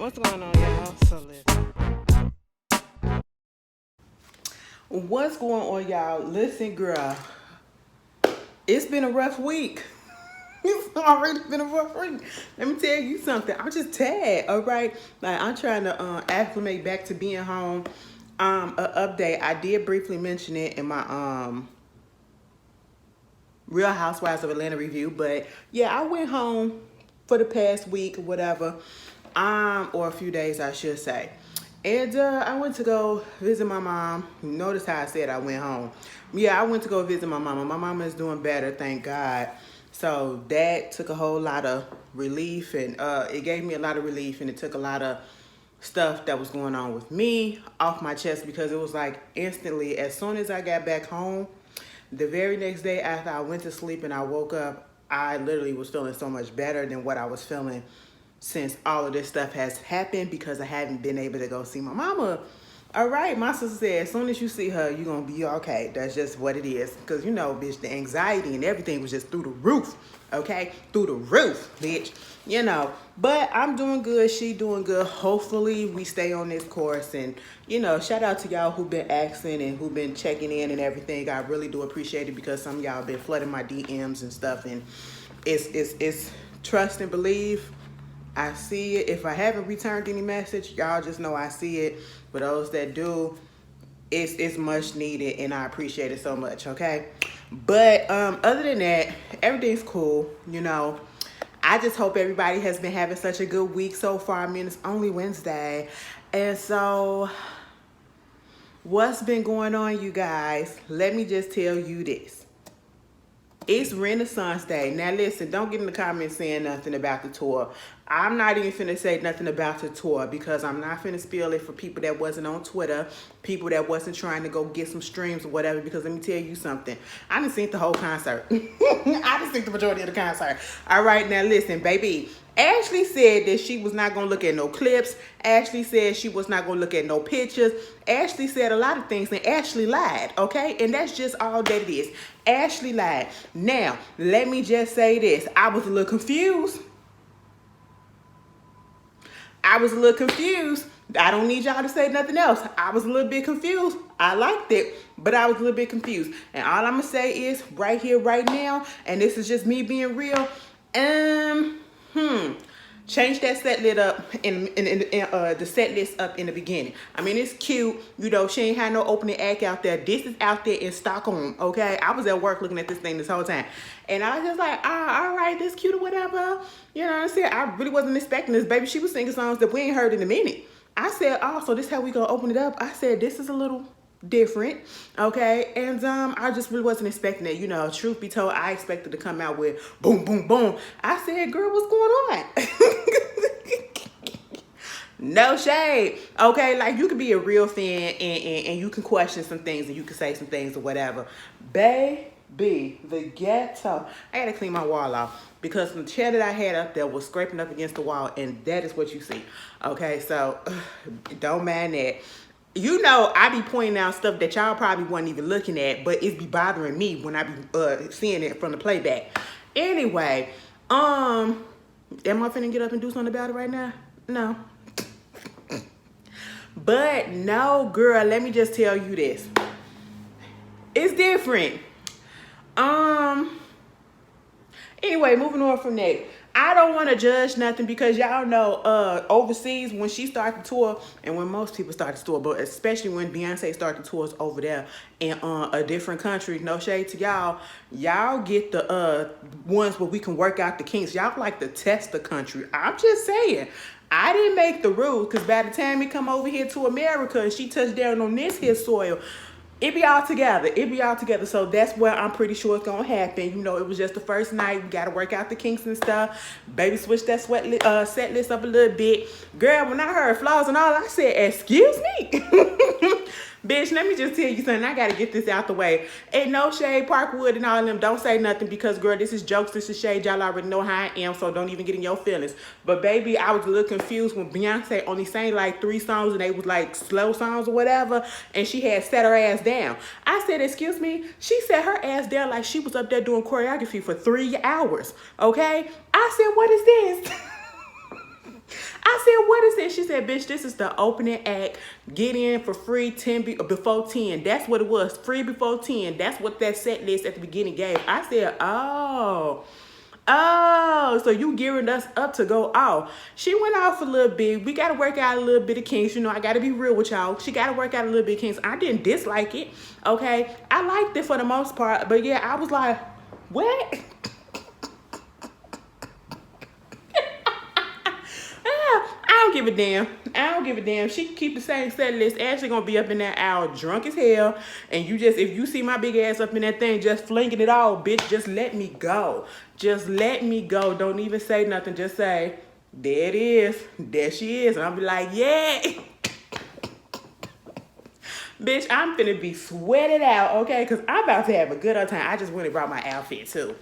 What's going on, y'all? So listen. What's going on, y'all? Listen, girl. It's been a rough week. It's already been a rough week. Let me tell you something. I'm just tired, all right? Like, I'm trying to acclimate back to being home. An update. I did briefly mention it in my Real Housewives of Atlanta review, but yeah, I went home for the past week or whatever, or a few days, I should say. And I went to go visit my mom. Notice how I said I went home. Yeah, I went to go visit my mama. My mama is doing better, thank God. So that took a whole lot of relief, and it gave me a lot of relief, and it took a lot of stuff that was going on with me off my chest, because it was like instantly, as soon as I got back home, the very next day after I went to sleep and I woke up, I literally was feeling so much better than what I was feeling since all of this stuff has happened, because I haven't been able to go see my mama. All right, my sister said, as soon as you see her, you're going to be okay. That's just what it is. Because, you know, bitch, the anxiety and everything was just through the roof, okay? Through the roof, bitch. You know, but I'm doing good. She doing good. Hopefully, we stay on this course. And, you know, shout out to y'all who've been asking and who've been checking in and everything. I really do appreciate it, because some of y'all been flooding my DMs and stuff. And it's trust and believe. I see it. If I haven't returned any message, y'all just know I see it. For those that do, it's much needed, and I appreciate it so much, okay? But other than that, everything's cool, you know. I just hope everybody has been having such a good week so far. I mean, it's only Wednesday. And so, what's been going on, you guys? Let me just tell you this. It's Renaissance Day. Now listen, don't get in the comments saying nothing about the tour. I'm not even finna say nothing about the tour, because I'm not finna spill it for people that wasn't on Twitter, people that wasn't trying to go get some streams or whatever, because let me tell you something. I done seen the whole concert. I done seen the majority of the concert. All right, now listen, baby. Ashley said that she was not going to look at no clips. Ashley said she was not going to look at no pictures. Ashley said a lot of things, and Ashley lied, okay? And that's just all that it is. Ashley lied. Now, let me just say this. I was a little confused. I don't need y'all to say nothing else. I was a little bit confused. I liked it, but I was a little bit confused. And all I'm going to say is, right here, right now, and this is just me being real, change that set list up in the set list up in the beginning. I mean, it's cute. You know, she ain't had no opening act out there. This is out there in Stockholm, okay? I was at work looking at this thing this whole time. And I was just like, all right, this cute or whatever. You know what I'm saying? I really wasn't expecting this. Baby, she was singing songs that we ain't heard in a minute. I said, oh, so this how we gonna open it up? I said, this is a little different, okay? And I just really wasn't expecting it. You know, truth be told, I expected to come out with boom, boom, boom. I said, girl, what's going on? No shade, okay? Like, you can be a real fan, and you can question some things, and you can say some things or whatever. Baby, the ghetto. I had to clean my wall off, because the chair that I had up there was scraping up against the wall, and that is what you see, okay? So don't mind that. You know, I be pointing out stuff that y'all probably wasn't even looking at, but it be bothering me when I be seeing it from the playback. Anyway, am I finna get up and do something about it right now? No. But no, girl, let me just tell you this. It's different. Anyway, moving on from that. I don't want to judge nothing, because y'all know overseas, when she started the tour, and when most people start the tour, but especially when Beyonce started the tours over there in a different country, no shade to y'all, y'all get the ones where we can work out the kinks. Y'all like to test the country. I'm just saying. I didn't make the rules, because by the time we come over here to America and she touched down on this here soil, it be all together. It be all together. So that's where I'm pretty sure it's going to happen. You know, it was just the first night. We got to work out the kinks and stuff. Baby switch that set list up a little bit. Girl, when I heard flaws and all, I said, excuse me? Bitch, let me just tell you something. I got to get this out the way. Ain't no shade, Parkwood and all of them. Don't say nothing, because, girl, this is jokes. This is shade. Y'all already know how I am, so don't even get in your feelings. But, baby, I was a little confused when Beyonce only sang like 3 songs, and they was like slow songs or whatever, and she had set her ass down. I said, excuse me? She set her ass down like she was up there doing choreography for 3 hours, okay? I said, what is this? I said, what is this? she said, bitch, this is the opening act. Get in for free before 10. That's what it was. Free before 10. That's what that set list at the beginning gave. I said, oh, so you gearing us up to go off. She went off a little bit. We got to work out a little bit of kinks. You know, I got to be real with y'all. She got to work out a little bit of kinks. I didn't dislike it, okay? I liked it for the most part. But, yeah, I was like, what? I don't give a damn. I don't give a damn. She can keep the same set list. Ashley gonna be up in that hour drunk as hell. And you just, if you see my big ass up in that thing just flinging it all, bitch, just let me go. Just let me go. Don't even say nothing. Just say, there it is. There she is. And I'll be like, yeah. Bitch, I'm finna be sweated out, okay? Because I'm about to have a good old time. I just went and brought my outfit, too.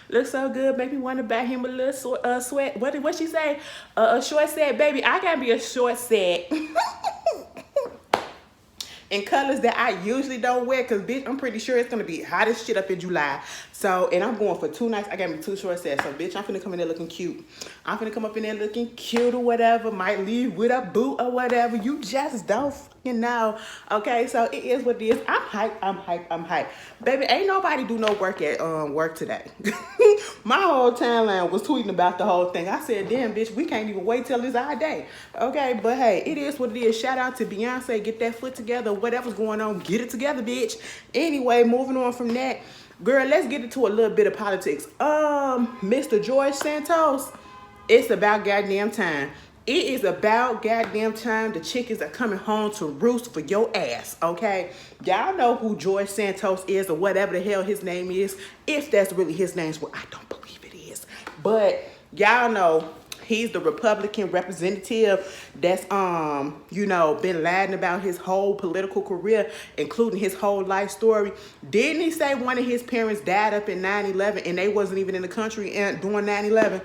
Looks so good, make me want to buy him a little sweat. What she say? A short set, baby. I gotta be a short set. In colors that I usually don't wear, because bitch, I'm pretty sure it's gonna be hot as shit up in July. So, and I'm going for 2 nights. I got me 2 short sets. So bitch, I'm finna come in there looking cute. I'm finna come up in there looking cute or whatever. Might leave with a boot or whatever. You just don't fucking know. Okay, so it is what it is. I'm hyped. Baby, ain't nobody do no work at work today. My whole timeline was tweeting about the whole thing. I said, damn bitch, we can't even wait till it's our day. Okay, but hey, it is what it is. Shout out to Beyonce. Get that foot together. Whatever's going on, get it together, bitch. Anyway, moving on from that, girl, let's get into a little bit of politics. Mr. George Santos, it's about goddamn time. It is about goddamn time. The chickens are coming home to roost for your ass, okay? Y'all know who George Santos is or whatever the hell his name is. If that's really his name, well, I don't believe it is. But y'all know he's the Republican representative that's, you know, been lying about his whole political career, including his whole life story. Didn't he say one of his parents died up in 9/11 and they wasn't even in the country during 9/11?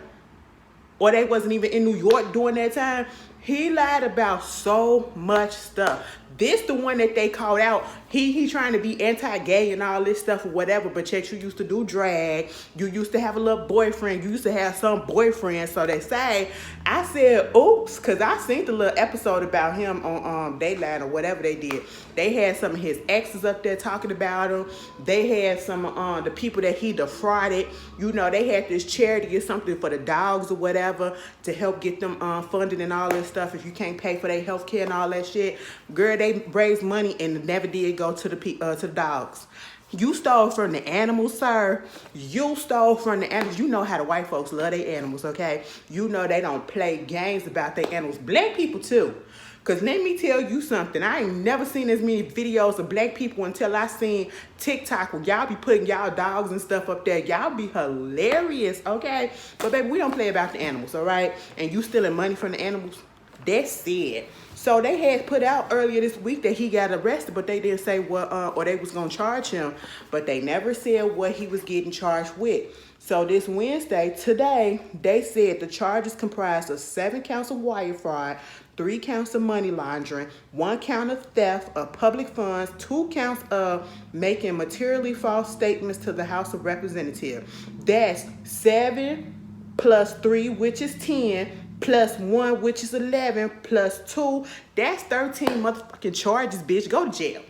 Or they wasn't even in New York during that time? He lied about so much stuff. This the one that they called out. He trying to be anti-gay and all this stuff or whatever, but yet you used to do drag. You used to have a little boyfriend. You used to have some boyfriend, so they say. I said, oops, because I seen the little episode about him on Dateline or whatever they did. They had some of his exes up there talking about him. They had some the people that he defrauded. You know, they had this charity or something for the dogs or whatever to help get them funded and all this stuff if you can't pay for their health care and all that shit. Girl, they raised money and never did go to the dogs. You stole from the animals, sir. You stole from the animals. You know how the white folks love their animals, okay? You know they don't play games about their animals. Black people, too. Because let me tell you something. I ain't never seen as many videos of black people until I seen TikTok where y'all be putting y'all dogs and stuff up there. Y'all be hilarious, okay? But, baby, we don't play about the animals, all right? And you stealing money from the animals? That's it. So they had put out earlier this week that he got arrested, but they didn't say what, or they was going to charge him. But they never said what he was getting charged with. So this Wednesday, today, they said the charges comprised of 7 counts of wire fraud, 3 counts of money laundering, 1 count of theft of public funds, 2 counts of making materially false statements to the House of Representatives. That's 7 plus 3, which is 10, plus 1, which is 11, plus 2. That's 13 motherfucking charges, bitch. Go to jail.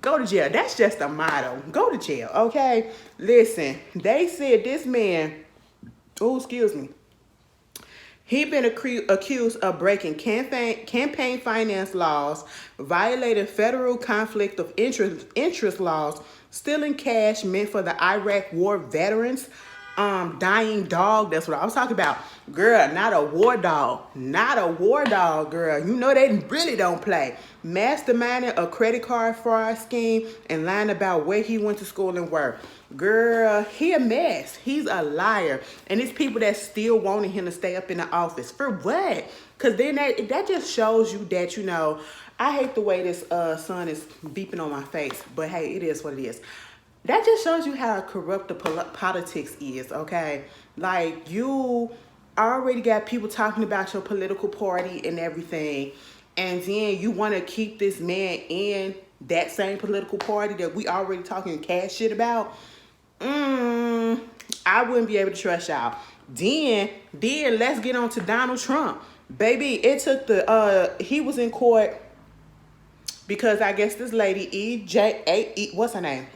Go to jail. That's just a motto. Go to jail, okay? Listen, they said this man, oh, excuse me, he been accused of breaking campaign finance laws, violating federal conflict of interest laws, stealing cash meant for the Iraq war veterans, dying dog. That's what I was talking about. Girl, not a war dog. Not a war dog, girl. You know they really don't play. Masterminding a credit card fraud scheme and lying about where he went to school and work. Girl, he a mess. He's a liar. And it's people that still wanting him to stay up in the office. For what? Because then that just shows you that, you know, I hate the way this sun is beeping on my face. But hey, it is what it is. That just shows you how corrupt the politics is, okay? Like, you already got people talking about your political party and everything, and then you want to keep this man in that same political party that we already talking cash shit about. I wouldn't be able to trust y'all. Then let's get on to Donald Trump. Baby, it took he was in court because I guess this lady what's her name?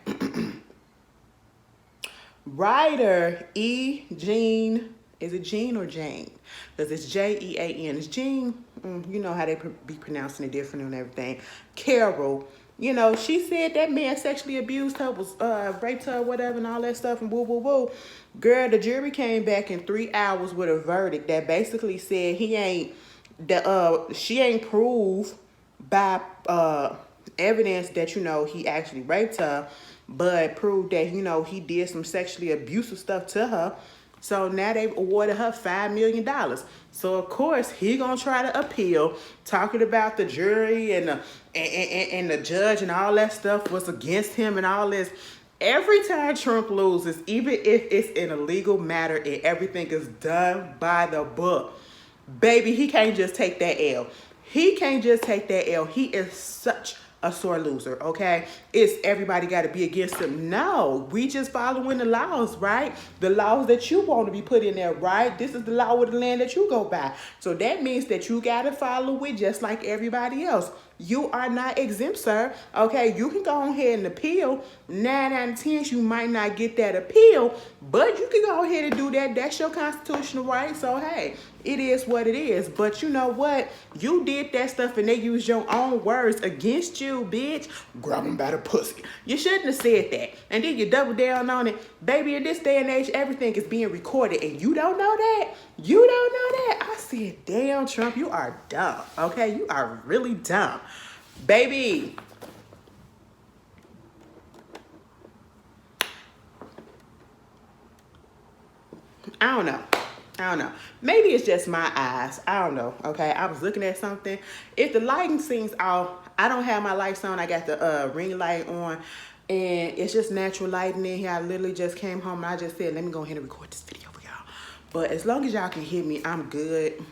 Writer Jean, is it Jean or Jane? Because it's Jean. It's Jean. You know how they be pronouncing it different and everything. Carol, she said that man sexually abused her, was raped her, whatever, and all that stuff, and woo woo woo. Girl, the jury came back in 3 hours with a verdict that basically said she ain't proved by evidence that he actually raped her, but proved that he did some sexually abusive stuff to her. So now they've awarded her $5 million. So of course he gonna try to appeal, talking about the jury and the judge and all that stuff was against him and all this. Every time Trump loses, even if it's an illegal matter and everything is done by the book, baby, he can't just take that L. He can't just take that L. He is such a sore loser, okay? It's everybody got to be against him. No, we just following the laws, right? The laws that you want to be put in there, right? This is the law of the land that you go by. So that means that you got to follow it just like everybody else. You are not exempt, sir. Okay, you can go ahead and appeal. 9 out of 10, you might not get that appeal, but you can go ahead and do that. That's your constitutional right. So, hey, it is what it is. But you know what? You did that stuff and they used your own words against you, bitch. Grab them by the pussy. You shouldn't have said that. And then you double down on it. Baby, in this day and age, everything is being recorded and you don't know that? You don't know that? I said, damn, Trump, you are dumb. Okay, you are really dumb. Baby. I don't know. Maybe it's just my eyes. I don't know. Okay, I was looking at something. If the lighting seems off, I don't have my lights on. I got the ring light on, and it's just natural lighting in here. I literally just came home and I just said, let me go ahead and record this video for y'all. But as long as y'all can hear me, I'm good.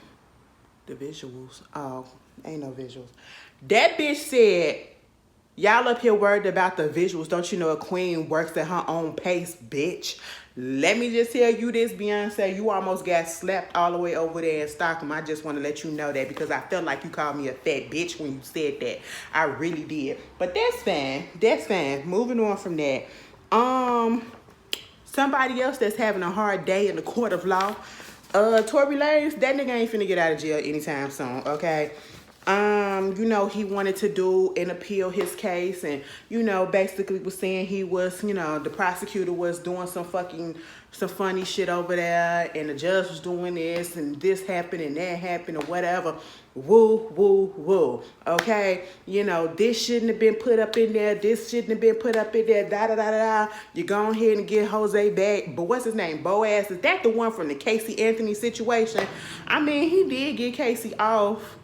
The visuals. Oh, ain't no visuals. That bitch said, y'all up here worried about the visuals. Don't you know a queen works at her own pace, bitch? Let me just tell you this, Beyonce. You almost got slapped all the way over there in Stockholm. I just want to let you know that because I felt like you called me a fat bitch when you said that. I really did. But that's fine. That's fine. Moving on from that. Somebody else that's having a hard day in the court of law. Tory Lanez, that nigga ain't finna get out of jail anytime soon, okay? He wanted to do and appeal his case and, basically was saying he was, the prosecutor was doing some funny shit over there and the judge was doing this and this happened and that happened or whatever. Woo, woo, woo. Okay? This shouldn't have been put up in there. This shouldn't have been put up in there. Da, da, da, da, da. You go ahead and get Jose back. But what's his name? Boaz. Is that the one from the Casey Anthony situation? I mean, he did get Casey off.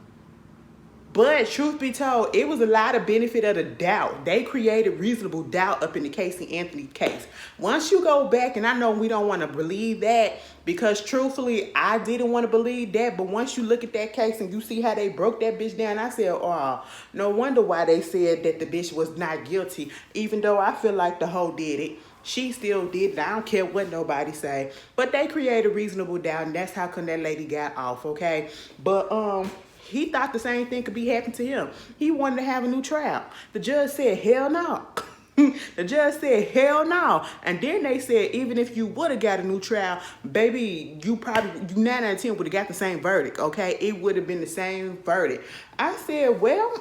But truth be told, it was a lot of benefit of the doubt. They created reasonable doubt up in the Casey Anthony case. Once you go back, and I know we don't want to believe that because truthfully, I didn't want to believe that. But once you look at that case and you see how they broke that bitch down, I said, oh, no wonder why they said that the bitch was not guilty. Even though I feel like the hoe did it. She still did it. I don't care what nobody say. But they created reasonable doubt, and that's how come that lady got off, okay? But, he thought the same thing could be happening to him. He wanted to have a new trial. The judge said, hell no. The judge said, hell no. And then they said, even if you would have got a new trial, baby, you 9 out of 10 would have got the same verdict, okay? It would have been the same verdict. I said, well,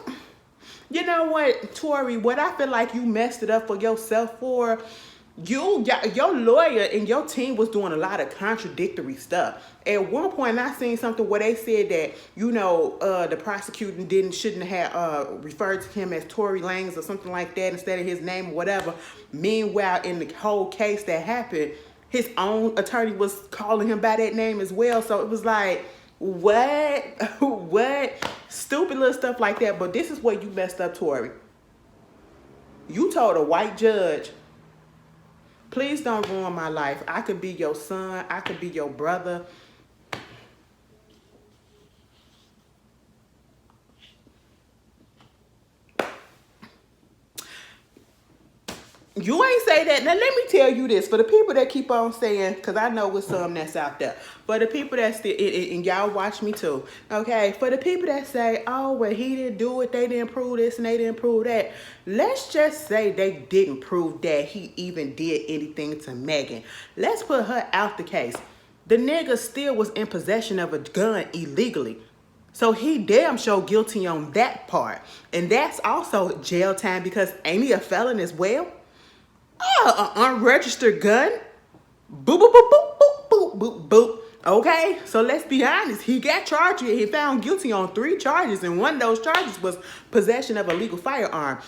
you know what, Tory, what I feel like you messed it up for yourself for, your lawyer and your team was doing a lot of contradictory stuff. At one point, I seen something where they said that, the prosecutor shouldn't have referred to him as Tory Lanez or something like that instead of his name or whatever. Meanwhile, in the whole case that happened, his own attorney was calling him by that name as well. So it was like, what? What? Stupid little stuff like that. But this is where you messed up, Tory. You told a white judge, please don't ruin my life. I could be your son. I could be your brother. You ain't say that. Now let me tell you this for the people that keep on saying, because I know with some that's out there. For the people that still, and y'all watch me too, okay? For the people that say, oh, well, he didn't do it, they didn't prove this and they didn't prove that. Let's just say they didn't prove that he even did anything to Megan. Let's put her out the case. The nigga still was in possession of a gun illegally. So he damn sure guilty on that part. And that's also jail time because ain't he a felon as well? Oh, an unregistered gun? Boop, boop, boop, boop, boop, boop, boop, boop. Okay, so let's be honest. He got charged. He found guilty on 3 charges, and one of those charges was possession of a legal firearm.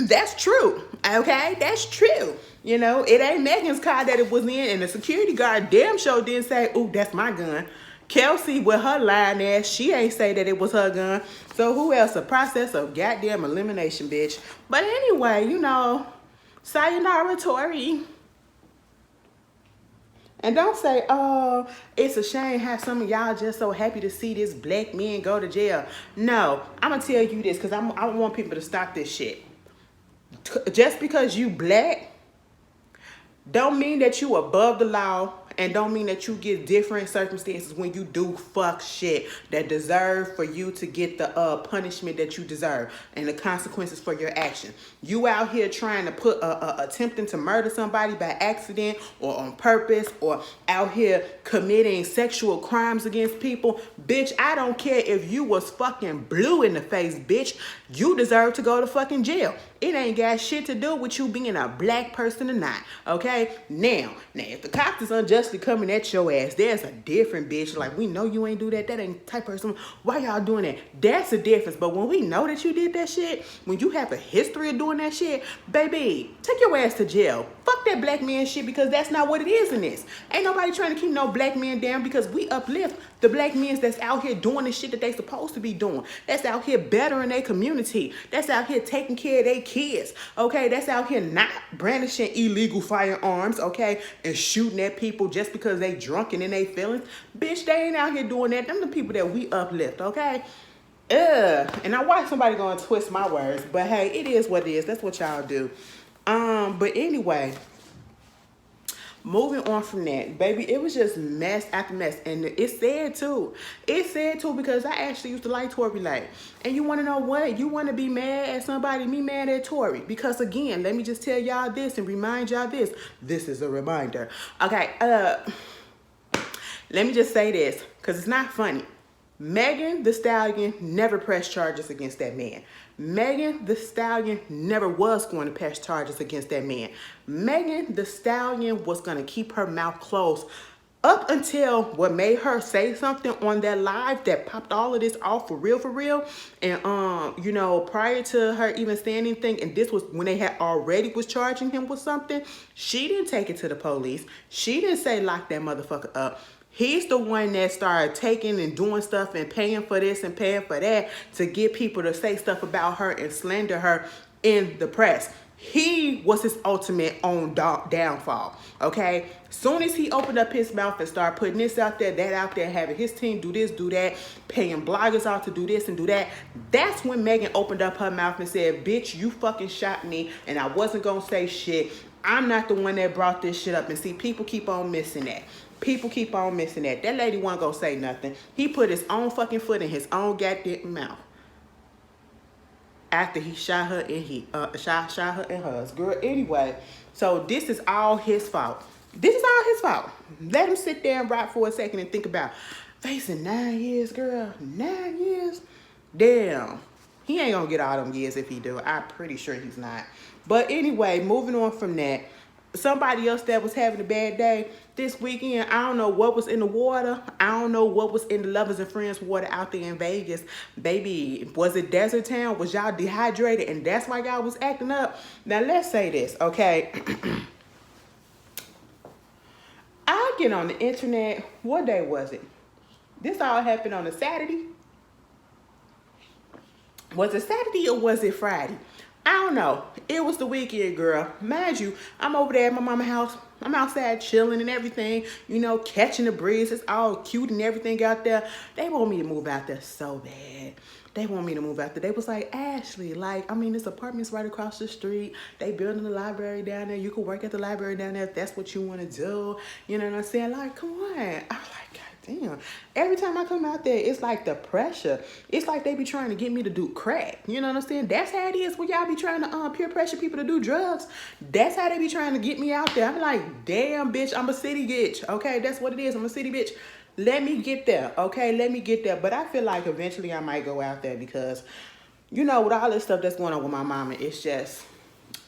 That's true. Okay, that's true. You know, it ain't Megan's car that it was in, and the security guard damn sure didn't say, ooh, that's my gun. Kelsey, with her lying ass, she ain't say that it was her gun. So who else? A process of goddamn elimination, bitch. But anyway, you know, sayonara, Tori. And don't say, oh, it's a shame how some of y'all just so happy to see this black man go to jail. No, I'm going to tell you this because I want people to stop this shit. Just because you black don't mean that you above the law, and don't mean that you get different circumstances when you do fuck shit that deserve for you to get the punishment that you deserve and the consequences for your action. You out here trying to put attempting to murder somebody by accident or on purpose, or out here committing sexual crimes against people, bitch, I don't care if you was fucking blue in the face, bitch, you deserve to go to fucking jail. It ain't got shit to do with you being a black person or not, okay? Now, if the cops is unjustly coming at your ass, there's a different bitch. Like, we know you ain't do that. That ain't the type of person. Why y'all doing that? That's a difference. But when we know that you did that shit, when you have a history of doing that shit, baby, take your ass to jail. Fuck that black man shit, because that's not what it is in this. Ain't nobody trying to keep no black man down, because we uplift the black men that's out here doing the shit that they supposed to be doing. That's out here bettering their community. That's out here taking care of their kids. Okay, that's out here not brandishing illegal firearms, okay, and shooting at people just because they drunk and in their feelings. Bitch, they ain't out here doing that. Them the people that we uplift, okay? And I watch somebody go and twist my words, but hey, it is what it is. That's what y'all do. But anyway, moving on from that, baby, it was just mess after mess. And it's sad too. It's sad too because I actually used to like Tory Lanez. And you want to know what? You want to be mad at somebody, me mad at Tory. Because again, let me just tell y'all this and remind y'all this. This is a reminder. Okay, let me just say this because it's not funny. Megan Thee Stallion never pressed charges against that man. Megan Thee Stallion never was going to press charges against that man. Megan Thee Stallion was going to keep her mouth closed up until what made her say something on that live that popped all of this off for real. And, you know, prior to her even saying anything, and this was when they had already was charging him with something, she didn't take it to the police. She didn't say lock that motherfucker up. He's the one that started taking and doing stuff and paying for this and paying for that to get people to say stuff about her and slander her in the press. He was his ultimate own downfall, okay? Soon as he opened up his mouth and started putting this out there, that out there, having his team do this, do that, paying bloggers out to do this and do that, that's when Megan opened up her mouth and said, bitch, you fucking shot me and I wasn't gonna say shit. I'm not the one that brought this shit up. And see, people keep on missing that. People keep on missing that. That lady wasn't gonna say nothing. He put his own fucking foot in his own goddamn mouth after he shot her and shot her and hers. Girl, anyway, so this is all his fault. This is all his fault. Let him sit there and rock for a second and think about facing 9 years, girl. 9 years? Damn. He ain't gonna get all them years if he do. I'm pretty sure he's not. But anyway, moving on from that, somebody else that was having a bad day this weekend, I don't know what was in the water. I don't know what was in the Lovers and Friends water out there in Vegas. Baby, was it desert town? Was y'all dehydrated and that's why y'all was acting up? Now, let's say this, okay? I get on the internet. What day was it? This all happened on a Saturday. Was it Saturday or was it Friday? I don't know. It was the weekend, girl. Mind you, I'm over there at my mama's house. I'm outside chilling and everything, you know, catching the breeze. It's all cute and everything out there. They want me to move out there so bad. They want me to move out there. They was like, Ashley, like, I mean, this apartment's right across the street. They building the library down there. You can work at the library down there if that's what you want to do. You know what I'm saying? Like, come on. I'm like, God damn. Every time I come out there, it's like the pressure. It's like they be trying to get me to do crack. You know what I'm saying? That's how it is when y'all be trying to peer pressure people to do drugs. That's how they be trying to get me out there. I'm like, damn, bitch, I'm a city bitch. Okay, that's what it is. I'm a city bitch. Let me get there, okay? Let me get there. But I feel like eventually I might go out there because, you know, with all this stuff that's going on with my mama, it's just,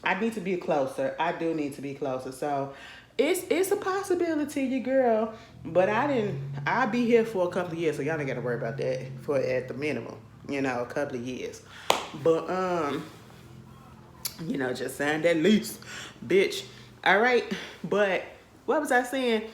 I need to be closer. I do need to be closer. So it's a possibility, your girl. But I'll be here for a couple of years, so y'all ain't got to worry about that for at the minimum, you know, a couple of years. But, you know, just saying that lease, bitch. All right, but what was I saying?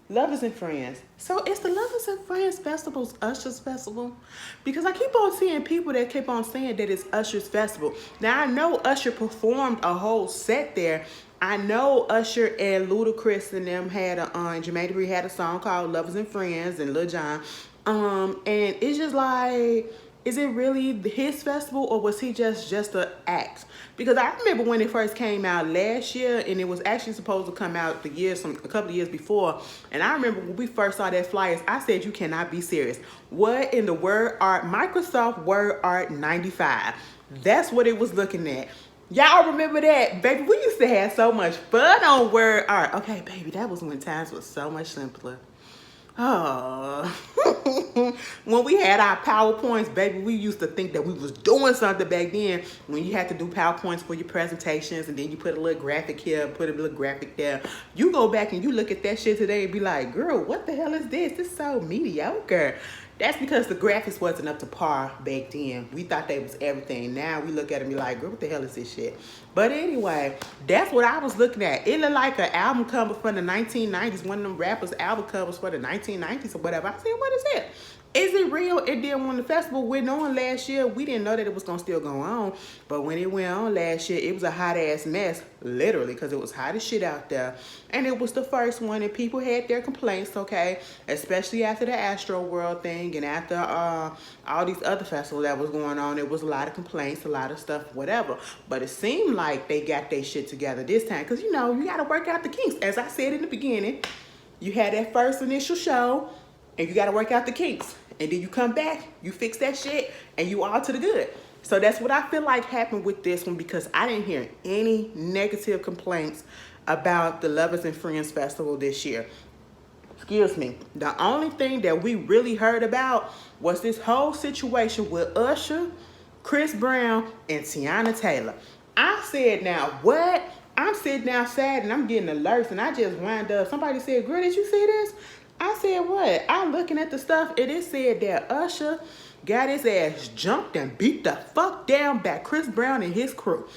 Lovers and Friends. So it's the Lovers and Friends Festival's Usher's Festival? Because I keep on seeing people that keep on saying that it's Usher's Festival. Now I know Usher performed a whole set there. I know Usher and Ludacris and them had Jermaine Dupri had a song called Lovers and Friends and Lil Jon. And it's just like, is it really his festival or was he just an act? Because I remember when it first came out last year, and it was actually supposed to come out a couple of years before. And I remember when we first saw that flyers, I said, you cannot be serious. What in the Word Art, Microsoft Word Art 95? That's what it was looking at. Y'all remember that? Baby, we used to have so much fun on Word Art. Okay, baby, that was when times was so much simpler. Oh, when we had our PowerPoints, baby, we used to think that we was doing something back then when you had to do PowerPoints for your presentations and then you put a little graphic here, put a little graphic there. You go back and you look at that shit today and be like, girl, what the hell is this? This is so mediocre. That's because the graphics wasn't up to par back then. We thought they was everything. Now we look at it and be like, girl, what the hell is this shit? But anyway, that's what I was looking at. It looked like an album cover from the 1990s. One of them rappers' album covers for the 1990s or whatever. I said, what is it? Is it real? It did when the festival went on last year. We didn't know that it was going to still go on. But when it went on last year, it was a hot-ass mess, literally, because it was hot as shit out there. And it was the first one, and people had their complaints, okay? Especially after the Astro World thing and after all these other festivals that was going on. There was a lot of complaints, a lot of stuff, whatever. But it seemed like they got their shit together this time. Because, you know, you got to work out the kinks. As I said in the beginning, you had that first initial show, and you got to work out the kinks. And then you come back, you fix that shit, and you all to the good. So that's what I feel like happened with this one because I didn't hear any negative complaints about the Lovers and Friends Festival this year. Excuse me. The only thing that we really heard about was this whole situation with Usher, Chris Brown, and Tiana Taylor. I said, now what? I'm sitting outside and I'm getting alerts and I just wind up. Somebody said, girl, did you see this? I said, what? I'm looking at the stuff and it said that Usher got his ass jumped and beat the fuck down by Chris Brown and his crew.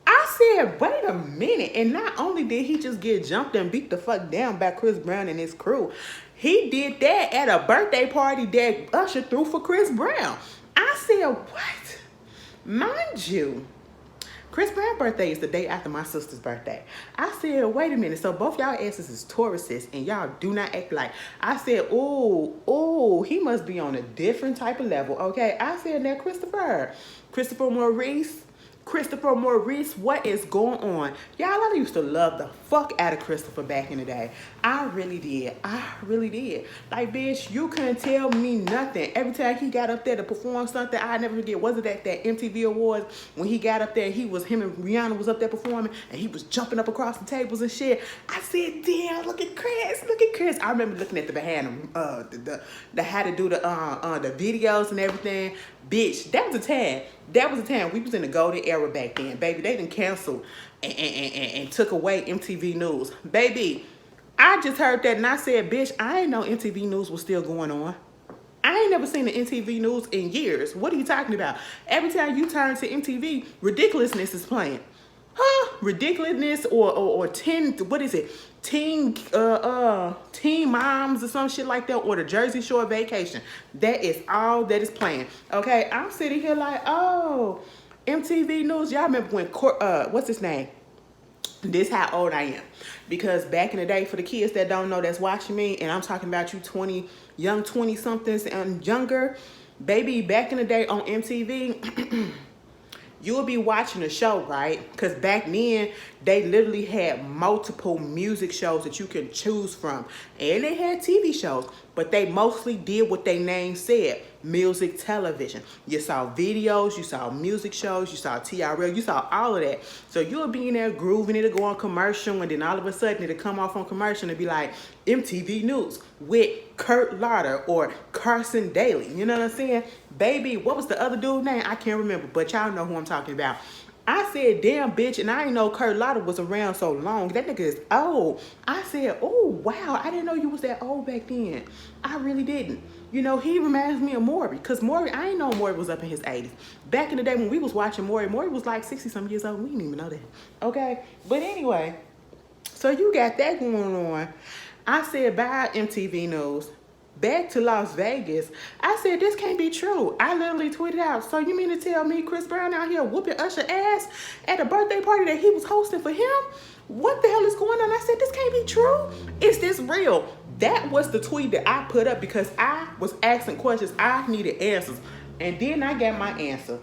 I said, wait a minute. And not only did he just get jumped and beat the fuck down by Chris Brown and his crew, he did that at a birthday party that Usher threw for Chris Brown. I said, what? Mind you, Chris Brown's birthday is the day after my sister's birthday. I said, wait a minute. So both y'all asses is Tauruses and y'all do not act like. I said, ooh, he must be on a different type of level. Okay. I said, now Christopher Maurice, what is going on? Y'all, I used to love the fuck out of Christopher back in the day. I really did. Like, bitch, you couldn't tell me nothing. Every time he got up there to perform something, I never forget. Was it at that MTV Awards when he got up there? Him and Rihanna was up there performing, and he was jumping up across the tables and shit. I said, damn, look at Chris. I remember looking at the behind him, the how to do the videos and everything. Bitch, that was a time. We was in the golden era back then, baby. They done canceled and took away MTV News. Baby, I just heard that and I said, bitch, I ain't know MTV News was still going on. I ain't never seen the MTV News in years. What are you talking about? Every time you turn to MTV, ridiculousness is playing. Ridiculousness or teen moms or some shit like that, or the Jersey Shore Vacation. That is all that is playing. Okay, I'm sitting here like, oh, MTV News. Y'all remember when what's his name? This how old I am, because back in the day, for the kids that don't know that's watching me, and I'm talking about you 20 young 20 somethings and younger, baby, back in the day on MTV. You would be watching a show, right? Because back then, they literally had multiple music shows that you can choose from. And they had TV shows, but they mostly did what their name said, music television. You saw videos, you saw music shows, you saw TRL, you saw all of that. So you would be in there grooving, it'll go on commercial, and then all of a sudden it'll come off on commercial and be like, MTV News with Kurt Loder or Carson Daly. You know what I'm saying? Baby, what was the other dude's name? I can't remember, but y'all know who I'm talking about. I said, damn, bitch, and I didn't know Kurt Loder was around so long. That nigga is old. I said, oh, wow, I didn't know you was that old back then. I really didn't. You know, he reminds me of Maury, because Maury, I didn't know Maury was up in his 80s. Back in the day when we was watching Maury was like 60-some years old. We didn't even know that, okay? But anyway, so you got that going on. I said, bye, MTV News. Back to Las Vegas. I said, this can't be true. I literally tweeted out, so you mean to tell me Chris Brown out here whooping Usher ass at a birthday party that he was hosting for him? What the hell is going on? I said, this can't be true. Is this real? That was the tweet that I put up because I was asking questions. I needed answers. And then I got my answer.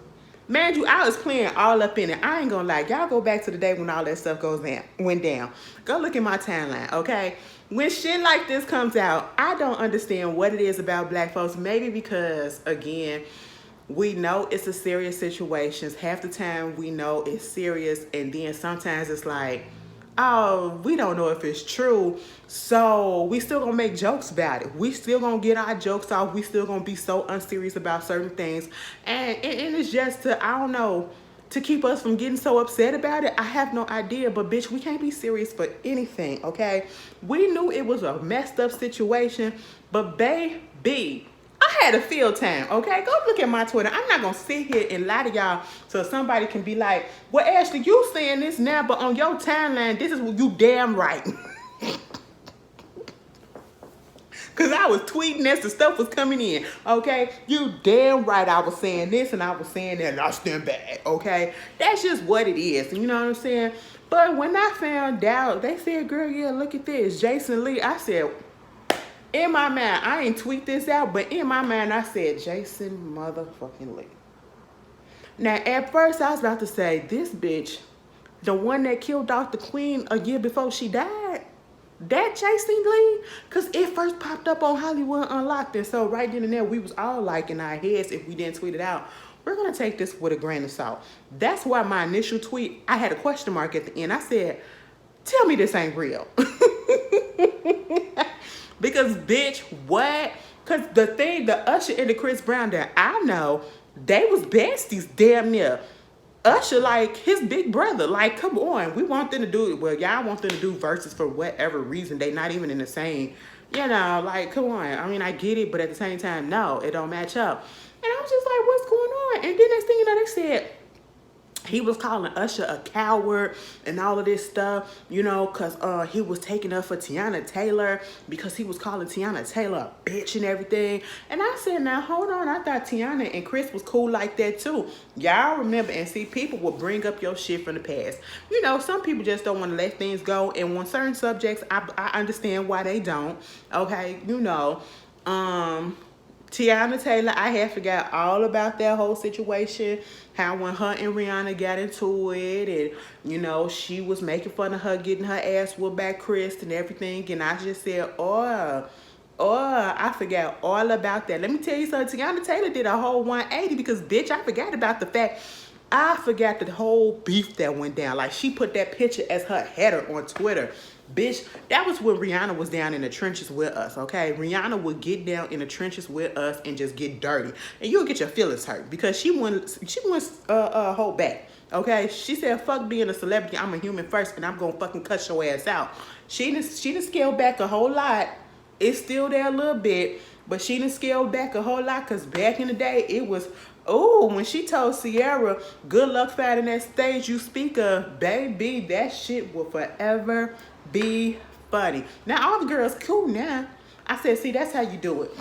Man, I was playing all up in it. I ain't gonna lie. Y'all go back to the day when all that stuff went down. Go look at my timeline, okay? When shit like this comes out, I don't understand what it is about black folks. Maybe because, again, we know it's a serious situation. Half the time we know it's serious, and then sometimes it's like, oh, we don't know if it's true, so we still gonna make jokes about it. We still gonna get our jokes off. We still gonna be so unserious about certain things, and it's just to, I don't know, to keep us from getting so upset about it. I have no idea, but bitch, we can't be serious for anything, okay? We knew it was a messed up situation, but baby, I had a field time, okay? Go look at my Twitter. I'm not gonna sit here and lie to y'all so somebody can be like, well, Ashley, you saying this now, but on your timeline, this is what you damn right. Because I was tweeting as the stuff was coming in, okay? You damn right I was saying this and I was saying that, and I stand back, okay? That's just what it is, you know what I'm saying? But when I found out, they said, girl, yeah, look at this, Jason Lee. I said, in my mind, I ain't tweet this out, but in my mind, I said, Jason motherfucking Lee. Now, at first, I was about to say, this bitch, the one that killed Dr. Queen a year before she died, that Jason Lee? Because it first popped up on Hollywood Unlocked, and so right then and there, we was all like in our heads, if we didn't tweet it out, we're going to take this with a grain of salt. That's why my initial tweet, I had a question mark at the end. I said, tell me this ain't real. Because, bitch, what? Because the Usher and the Chris Brown that I know, they was besties damn near. Usher, like, his big brother. Like, come on. We want them to do, well, y'all want them to do verses for whatever reason. They not even in the same, you know, like, come on. I mean, I get it, but at the same time, no, it don't match up. And I was just like, what's going on? And then next thing you know, they said, he was calling Usher a coward and all of this stuff, you know, because he was taking up for Tiana Taylor because he was calling Tiana Taylor a bitch and everything. And I said, now, hold on. I thought Tiana and Chris was cool like that, too. Y'all remember, and see, people will bring up your shit from the past. You know, some people just don't want to let things go. And on certain subjects, I understand why they don't. Okay, you know, Tiana Taylor, I had forgot all about that whole situation. How when her and Rihanna got into it, and, you know, she was making fun of her getting her ass whooped by Chris and everything. And I just said, oh, I forgot all about that. Let me tell you something. Tiana Taylor did a whole 180 because, bitch, I forgot about the fact. I forgot the whole beef that went down. Like, she put that picture as her header on Twitter. Bitch, that was when Rihanna was down in the trenches with us, okay? Rihanna would get down in the trenches with us and just get dirty. And you'll get your feelings hurt because she wouldn't hold back, okay? She said, fuck being a celebrity. I'm a human first, and I'm going to fucking cut your ass out. She done scaled back a whole lot. It's still there a little bit, but she done scaled back a whole lot because back in the day, it was... Oh, when she told Ciara, good luck fighting that stage you speak of, baby, that shit will forever be funny. Now, all the girls cool now. I said, see, that's how you do it.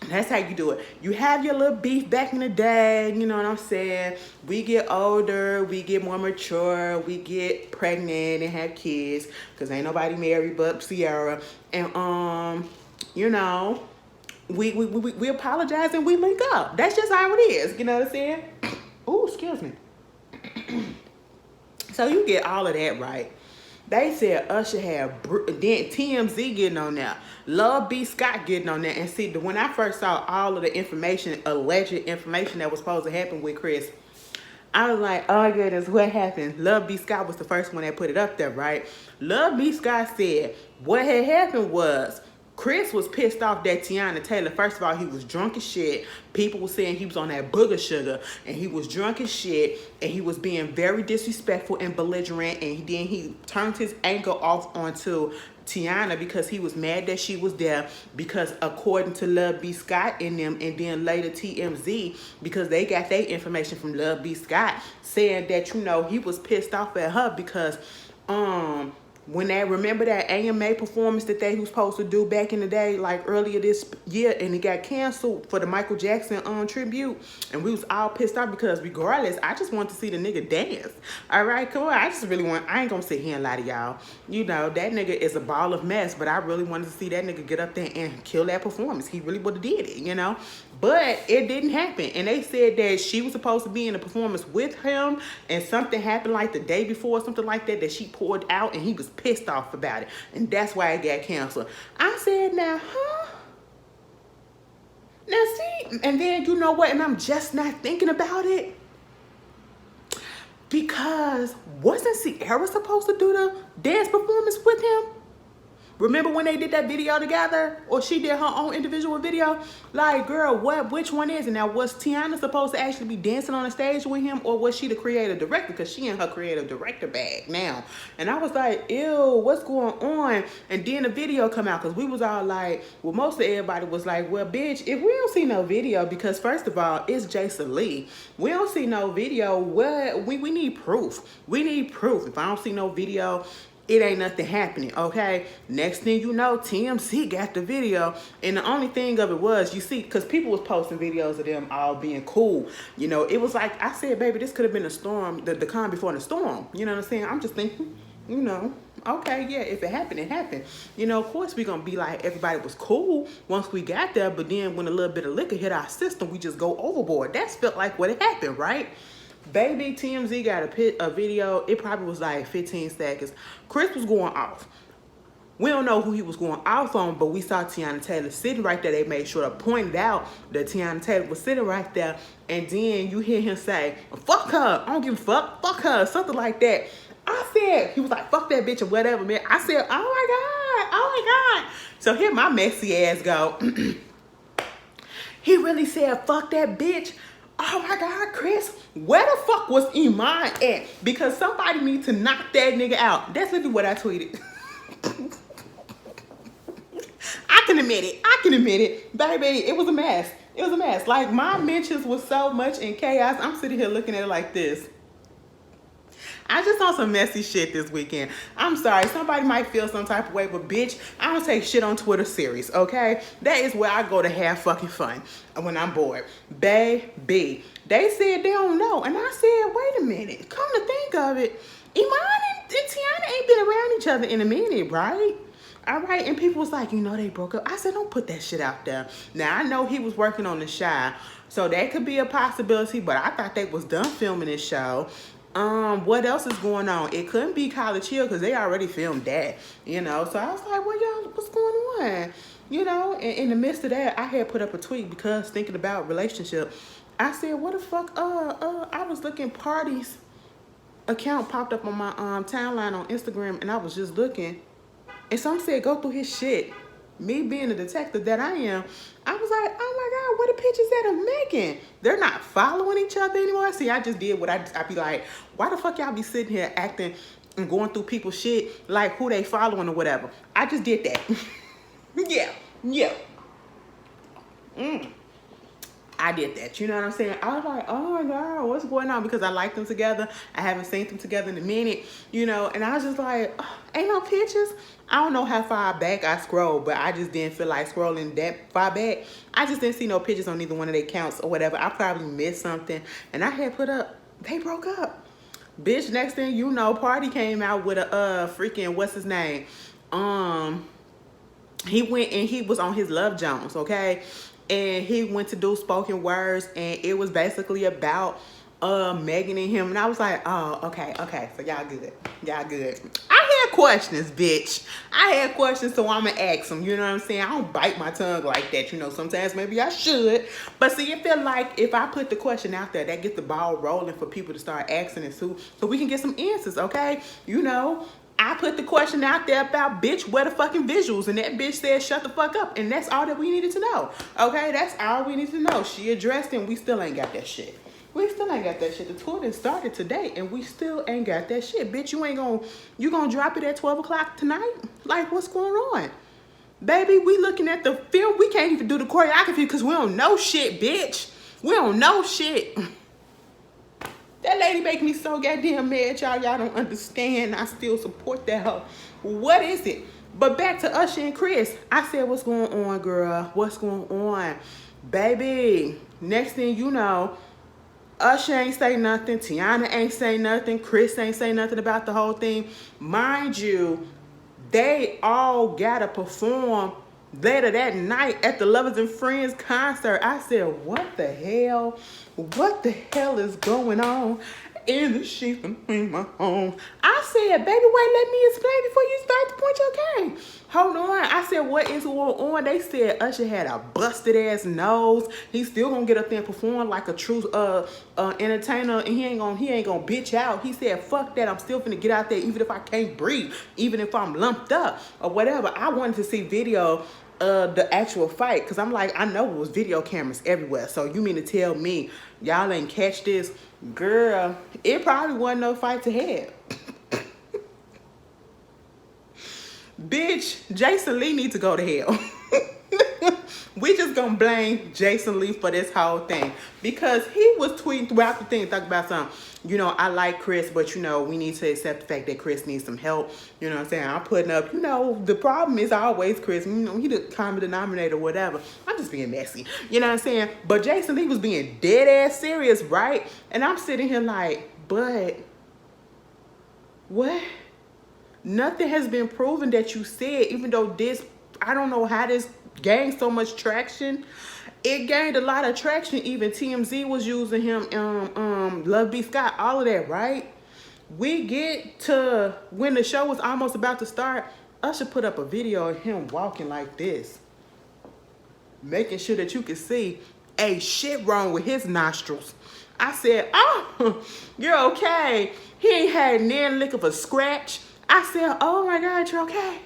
That's how you do it. You have your little beef back in the day, you know what I'm saying? We get older, we get more mature, we get pregnant and have kids, because ain't nobody married but Sierra. And you know, we apologize and we link up. That's just how it is, you know what I'm saying? Oh, excuse me. So you get all of that right. They said Usher had then TMZ getting on there, Love B. Scott getting on there. And see, when I first saw all of the information, alleged information that was supposed to happen with Chris, I was like, oh my goodness, what happened? Love B. Scott was the first one that put it up there, right? Love B. Scott said what had happened was Chris was pissed off that Teyana Taylor, first of all, he was drunk as shit. People were saying he was on that booger sugar, and he was drunk as shit, and he was being very disrespectful and belligerent, and then he turned his anger off onto Teyana because he was mad that she was there, because according to Love B. Scott and them, and then later TMZ, because they got their information from Love B. Scott, saying that, you know, he was pissed off at her because when they remember that AMA performance that they was supposed to do back in the day, like earlier this year, and it got canceled for the Michael Jackson tribute, and we was all pissed off because regardless, I just want to see the nigga dance. All right, come on, I ain't gonna sit here and lie to y'all. You know, that nigga is a ball of mess, but I really wanted to see that nigga get up there and kill that performance. He really would have did it, you know? But it didn't happen. And they said that she was supposed to be in a performance with him, and something happened like the day before, something like that she poured out, and he was pissed off about it. And that's why it got canceled. I said, now, huh? Now, see, and then you know what? And I'm just not thinking about it. Because wasn't Sierra supposed to do the dance performance with him? Remember when they did that video together? Or she did her own individual video? Like, girl, which one is it? Now, was Teyana supposed to actually be dancing on the stage with him? Or was she the creative director? Because she in her creative director bag now. And I was like, ew, what's going on? And then the video come out, because we was all like, well, most of everybody was like, well, bitch, if we don't see no video, because first of all, it's Jason Lee. We don't see no video. What? We need proof. We need proof. If I don't see no video, it ain't nothing happening, okay? Next thing you know, TMZ got the video, and the only thing of it was, you see, because people was posting videos of them all being cool. You know, it was like, I said, baby, this could have been the storm, the calm before the storm. You know what I'm saying? I'm just thinking, you know, okay, yeah, if it happened, it happened. You know, of course, we're going to be like, everybody was cool once we got there, but then when a little bit of liquor hit our system, we just go overboard. That's felt like what happened, right? Baby, TMZ got a video. It probably was like 15 seconds. Chris was going off. We don't know who he was going off on, but we saw Teyana Taylor sitting right there. They made sure to point out that Teyana Taylor was sitting right there. And then you hear him say, fuck her. I don't give a fuck. Fuck her. Something like that. I said, he was like, fuck that bitch or whatever, man. I said, oh my God. So here my messy ass go. He really said, fuck that bitch. Oh my God, Chris, where the fuck was Iman at? Because somebody need to knock that nigga out. That's literally what I tweeted. I can admit it. Baby, it was a mess. Like, my mentions was so much in chaos. I'm sitting here looking at it like this. I just saw some messy shit this weekend. I'm sorry, somebody might feel some type of way, but bitch, I don't take shit on Twitter serious, okay? That is where I go to have fucking fun when I'm bored. Baby, they said they don't know, and I said, wait a minute, come to think of it, Iman and Teyana ain't been around each other in a minute, right? All right, and people was like, you know, they broke up. I said, don't put that shit out there. Now, I know he was working on The Chi, so that could be a possibility, but I thought they was done filming this show. What else is going on? It couldn't be College Hill because they already filmed that, you know. So I was like, well, y'all, what's going on? You know, and in the midst of that, I had put up a tweet because thinking about relationship. I said, what the fuck? I was looking, Party's account popped up on my timeline on Instagram, and I was just looking, and some said go through his shit. Me being the detective that I am, I was like, oh my God, what the pictures that I'm making? They're not following each other anymore. See, I just did what I be like, why the fuck y'all be sitting here acting and going through people's shit like who they following or whatever? I just did that. Yeah. I I did that. You know what I'm saying? I was like, oh my God, what's going on? Because I like them together. I haven't seen them together in a minute, you know, and I was just like, oh, ain't no pictures. I don't know how far back I scrolled, but I just didn't feel like scrolling that far back. I just didn't see no pictures on either one of their accounts or whatever. I probably missed something. And I had put up, they broke up. Bitch, next thing you know, Party came out with a freaking, what's his name? He went and he was on his Love Jones, okay? And he went to do spoken words, and it was basically about Megan and him. And I was like, oh, okay, so y'all good. I had questions, bitch. I had questions, so I'm gonna ask them. You know what I'm saying? I don't bite my tongue like that. You know, sometimes maybe I should. But see, it feel like if I put the question out there, that gets the ball rolling for people to start asking it too, so we can get some answers, okay? You know, I put the question out there about, bitch, where the fucking visuals? And that bitch said, shut the fuck up. And that's all that we needed to know. Okay, that's all we need to know. She addressed it, and we still ain't got that shit. We still ain't got that shit. The tour done started today, and we still ain't got that shit. Bitch, you gonna drop it at 12 o'clock tonight? Like, what's going on? Baby, we looking at the film. We can't even do the choreography because we don't know shit, bitch. We don't know shit. That lady make me so goddamn mad, y'all. Y'all don't understand. I still support that hoe. What is it? But back to Usher and Chris. I said, what's going on, girl? What's going on? Baby, next thing you know, Usher ain't say nothing. Tiana ain't say nothing. Chris ain't say nothing about the whole thing. Mind you, they all gotta perform later that night at the Lovers and Friends concert. I said, what the hell? What the hell is going on in the sheets between my home? I said, baby, wait, let me explain before you start to point your game. Hold on. I said, what is going on? They said Usher had a busted ass nose. He's still gonna get up there and perform like a true entertainer, and he ain't gonna bitch out. He said, fuck that. I'm still finna get out there even if I can't breathe, even if I'm lumped up or whatever. I wanted to see video the actual fight, because I'm like, I know it was video cameras everywhere. So you mean to tell me y'all ain't catch this? Girl, it probably wasn't no fight to have. Bitch, Jason Lee need to go to hell. We just gonna blame Jason Lee for this whole thing, because he was tweeting throughout the thing, talking about something, you know, I like Chris, but you know, we need to accept the fact that Chris needs some help. You know what I'm saying? I'm putting up, you know, the problem is always Chris. You know, he the common denominator, whatever. I'm just being messy. You know what I'm saying? But Jason Lee was being dead ass serious, right? And I'm sitting here like, but what? Nothing has been proven that you said, even though this, I don't know how this gained so much traction. It gained a lot of traction. Even TMZ was using him, Love B. Scott, all of that, right? We get to when the show was almost about to start, Usher put up a video of him walking like this, making sure that you could see a shit wrong with his nostrils. I said, oh, you're okay. He ain't had near lick of a scratch. I said, oh my God, you're okay.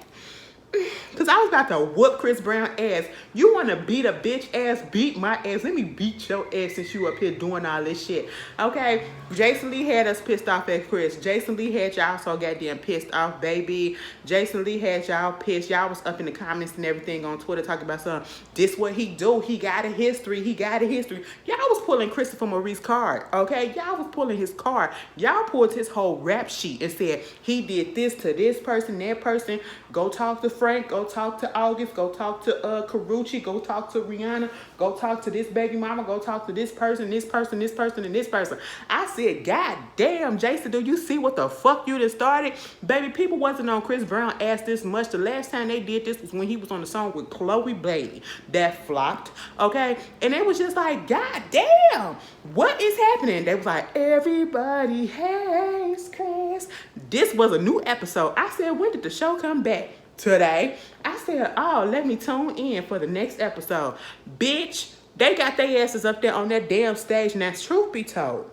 Because I was about to whoop Chris Brown ass. You want to beat a bitch ass? Beat my ass. Let me beat your ass since you up here doing all this shit. Okay? Jason Lee had us pissed off at Chris. Jason Lee had y'all so goddamn pissed off, baby. Jason Lee had y'all pissed. Y'all was up in the comments and everything on Twitter talking about something. This what he do. He got a history. He got a history. Y'all was pulling Christopher Maurice's card. Okay? Y'all was pulling his card. Y'all pulled his whole rap sheet and said he did this to this person, that person. Go talk to Frank, go talk to August, go talk to Karrueche, go talk to Rihanna, go talk to this baby mama, go talk to this person, this person, this person, and this person. I said, God damn, Jason, do you see what the fuck you done started? Baby, people wasn't on Chris Brown ass this much. The last time they did this was when he was on the song with Chloe Bailey. That flopped, okay? And it was just like, God damn, what is happening? They was like, everybody hates Chris. This was a new episode. I said, when did the show come back? Today. I said, oh, let me tune in for the next episode. Bitch, they got their asses up there on that damn stage. Now, truth be told,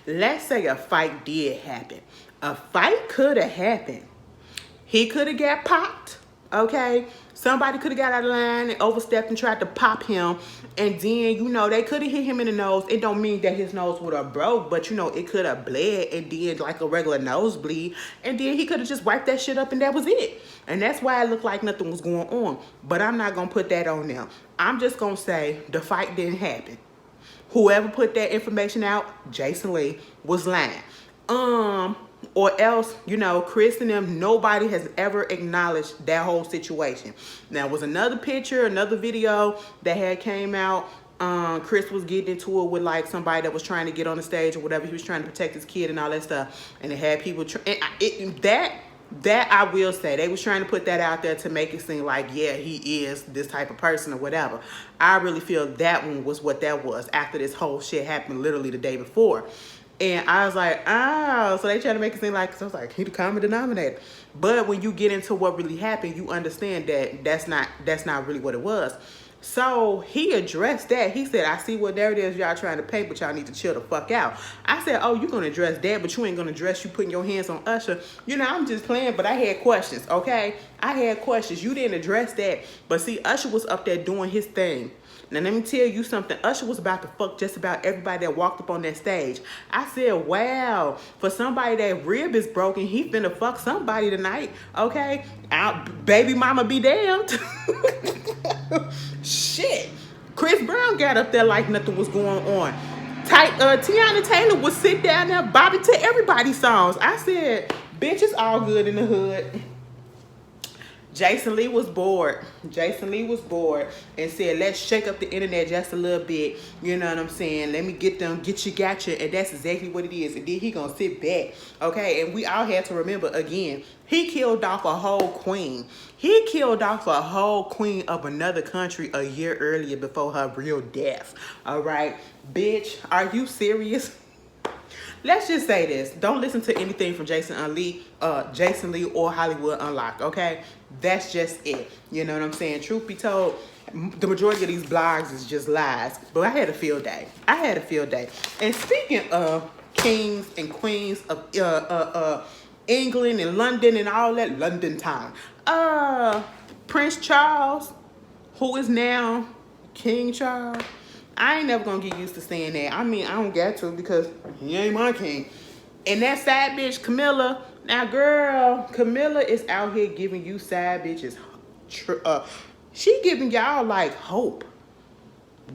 let's say a fight did happen. A fight could have happened. He could have got popped, okay? Somebody could have got out of line and overstepped and tried to pop him. And then, you know, they could have hit him in the nose. It don't mean that his nose would have broke, but, you know, it could have bled and did like a regular nosebleed. And then he could have just wiped that shit up and that was it. And that's why it looked like nothing was going on. But I'm not going to put that on them. I'm just going to say the fight didn't happen. Whoever put that information out, Jason Lee, was lying. Or else, you know, Chris and them, nobody has ever acknowledged that whole situation. Now, was another picture, another video that had came out. Chris was getting into it with like somebody that was trying to get on the stage or whatever. He was trying to protect his kid and all that stuff. And it had people, that I will say, they was trying to put that out there to make it seem like, yeah, he is this type of person or whatever. I really feel that one was what that was after this whole shit happened literally the day before. And I was like, oh, so they trying to make it seem like, so I was like, he the common denominator. But when you get into what really happened, you understand that that's not really what it was. So he addressed that. He said, I see what there it is y'all trying to paint, but y'all need to chill the fuck out. I said, oh, you're going to address that, but you ain't going to address you putting your hands on Usher. You know, I'm just playing, but I had questions, okay? I had questions. You didn't address that. But see, Usher was up there doing his thing. Now, let me tell you something. Usher was about to fuck just about everybody that walked up on that stage. I said, wow, for somebody that rib is broken, he finna fuck somebody tonight, okay? Baby mama be damned. Shit. Chris Brown got up there like nothing was going on. Tiana Taylor would sit down there bobbing to everybody's songs. I said, bitch, it's all good in the hood. Jason Lee was bored. Jason Lee was bored and said, let's shake up the internet just a little bit. You know what I'm saying? Let me get them, get you, gotcha. And that's exactly what it is. And then he gonna sit back. Okay, and we all had to remember, again, he killed off a whole queen. He killed off a whole queen of another country a year earlier before her real death. All right, bitch, are you serious? Let's just say this. Don't listen to anything from Jason Lee or Hollywood Unlocked, okay? That's just it. You know what I'm saying? Truth be told, the majority of these blogs is just lies. But I had a field day. I had a field day. And speaking of kings and queens of England and London and all that London time, Prince Charles, who is now King Charles, I ain't never gonna get used to saying that. I mean, I don't get to because he ain't my king. And that side bitch, Camilla. Now, girl, Camilla is out here giving you side bitches. She giving y'all like hope.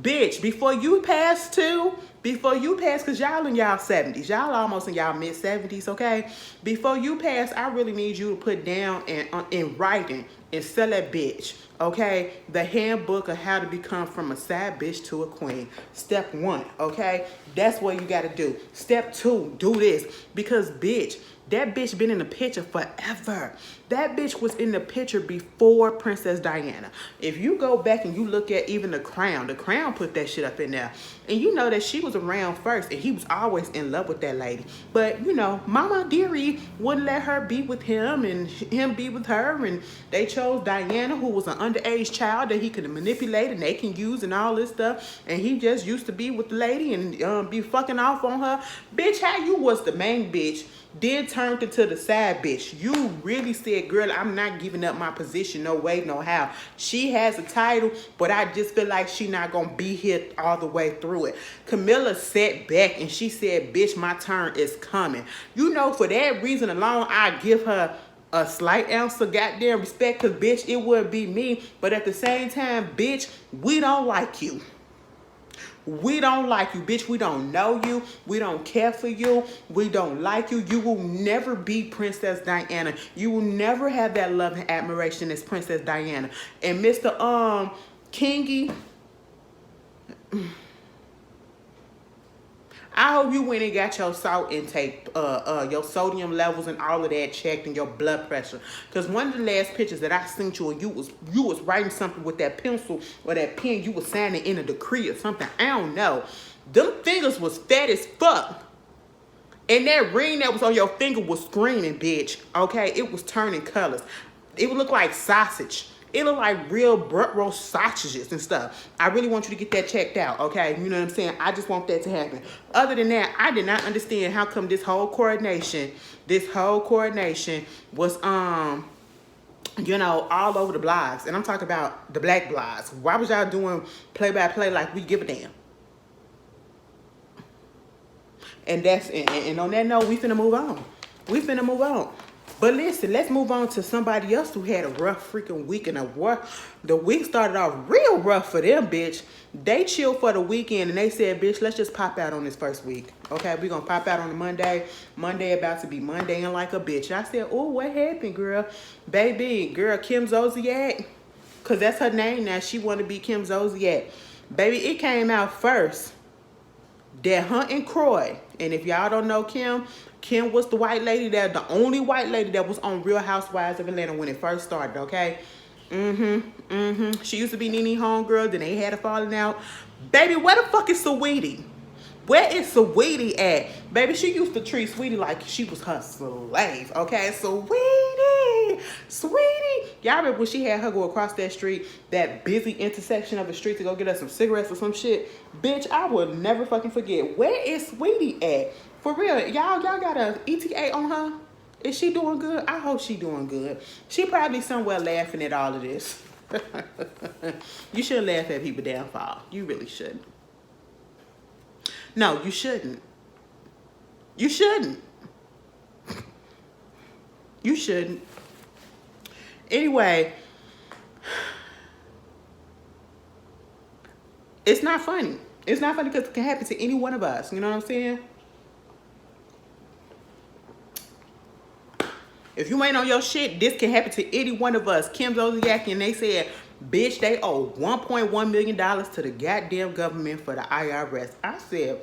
Bitch, before you pass, because y'all in y'all 70s. Y'all almost in y'all mid-70s, okay? Before you pass, I really need you to put down in writing and sell that bitch, okay? The handbook of how to become from a side bitch to a queen. Step 1, okay? That's what you got to do. Step 2, do this. Because, bitch, that bitch been in the picture forever. That bitch was in the picture before Princess Diana. If you go back and you look at even The Crown put that shit up in there. And you know that she was around first and he was always in love with that lady. But, you know, Mama Dearie wouldn't let her be with him and him be with her. And they chose Diana, who was an underage child that he could manipulate and they can use and all this stuff. And he just used to be with the lady and be fucking off on her. Bitch, how you was the main bitch, then turned into the side bitch. You really said, girl, I'm not giving up my position. No way, no how. She has a title, but I just feel like she not going to be here all the way through it. Camilla sat back and she said, bitch, my turn is coming. You know, for that reason alone, I give her a slight ounce of goddamn respect because, bitch, it would be me. But at the same time, bitch, we don't like you. We don't like you, bitch. We don't know you. We don't care for you. We don't like you. You will never be Princess Diana. You will never have that love and admiration as Princess Diana. And Mr. Kingy, I hope you went and got your salt intake, your sodium levels and all of that checked and your blood pressure. Because one of the last pictures that I sent you, and you was writing something with that pencil or that pen, you was signing in a decree or something. I don't know. Them fingers was fat as fuck. And that ring that was on your finger was screaming, bitch. Okay? It was turning colors. It would look like sausage. It look like real roast sausages and stuff. I really want you to get that checked out, okay? You know what I'm saying? I just want that to happen. Other than that, I did not understand how come this whole coordination was you know, all over the blogs. And I'm talking about the black blogs. Why was y'all doing play-by-play like we give a damn? And on that note, we finna move on. We finna move on. But listen, let's move on to somebody else who had a rough freaking week. And the week started off real rough for them, bitch. They chilled for the weekend and they said, bitch, let's just pop out on this first week. Okay, we gonna pop out on a Monday. Monday about to be Monday and like a bitch. I said, oh, what happened, girl? Baby, girl, Kim Zolciak. Because that's her name now. She want to be Kim Zolciak. Baby, it came out first that Hunt and Croy, and if y'all don't know Kim was the white lady the only white lady that was on Real Housewives of Atlanta when it first started, okay? She used to be Nene homegirl, then they had a falling out. Baby, where the fuck is Saweetie? Where is Saweetie at? Baby, she used to treat Sweetie like she was her slave, okay? Sweetie. Y'all remember when she had her go across that street, that busy intersection of the street to go get us some cigarettes or some shit? Bitch, I will never fucking forget. Where is Sweetie at? For real, y'all got a ETA on her? Is she doing good? I hope she doing good. She probably somewhere laughing at all of this. You shouldn't laugh at people downfall. You really shouldn't. No, you shouldn't. You shouldn't. You shouldn't. Anyway, it's not funny. It's not funny because it can happen to any one of us. You know what I'm saying? If you ain't on your shit, this can happen to any one of us. Kim Zolciak, and they said, bitch, they owe $1.1 million to the goddamn government for the IRS. I said,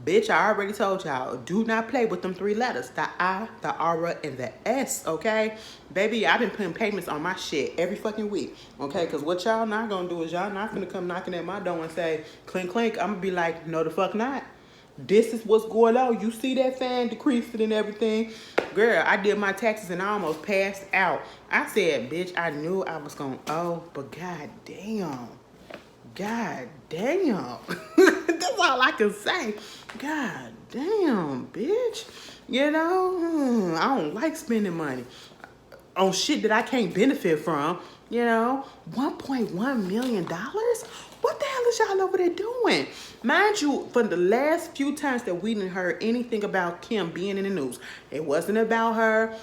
bitch, I already told y'all, do not play with them 3 letters. The I, the R, and the S, okay? Baby, I've been putting payments on my shit every fucking week, okay? Because what y'all not gonna do is y'all not gonna come knocking at my door and say, clink, clink. I'm gonna be like, no the fuck not. This is what's going on. You see that fan decreasing and everything? Girl, I did my taxes and I almost passed out. I said, bitch, I knew I was going to owe, but god damn. God damn. That's all I can say. God damn, bitch. You know, I don't like spending money on shit that I can't benefit from. You know, $1.1 million? What the hell is y'all over there doing? Mind you, for the last few times that we didn't heard anything about Kim being in the news, it wasn't about her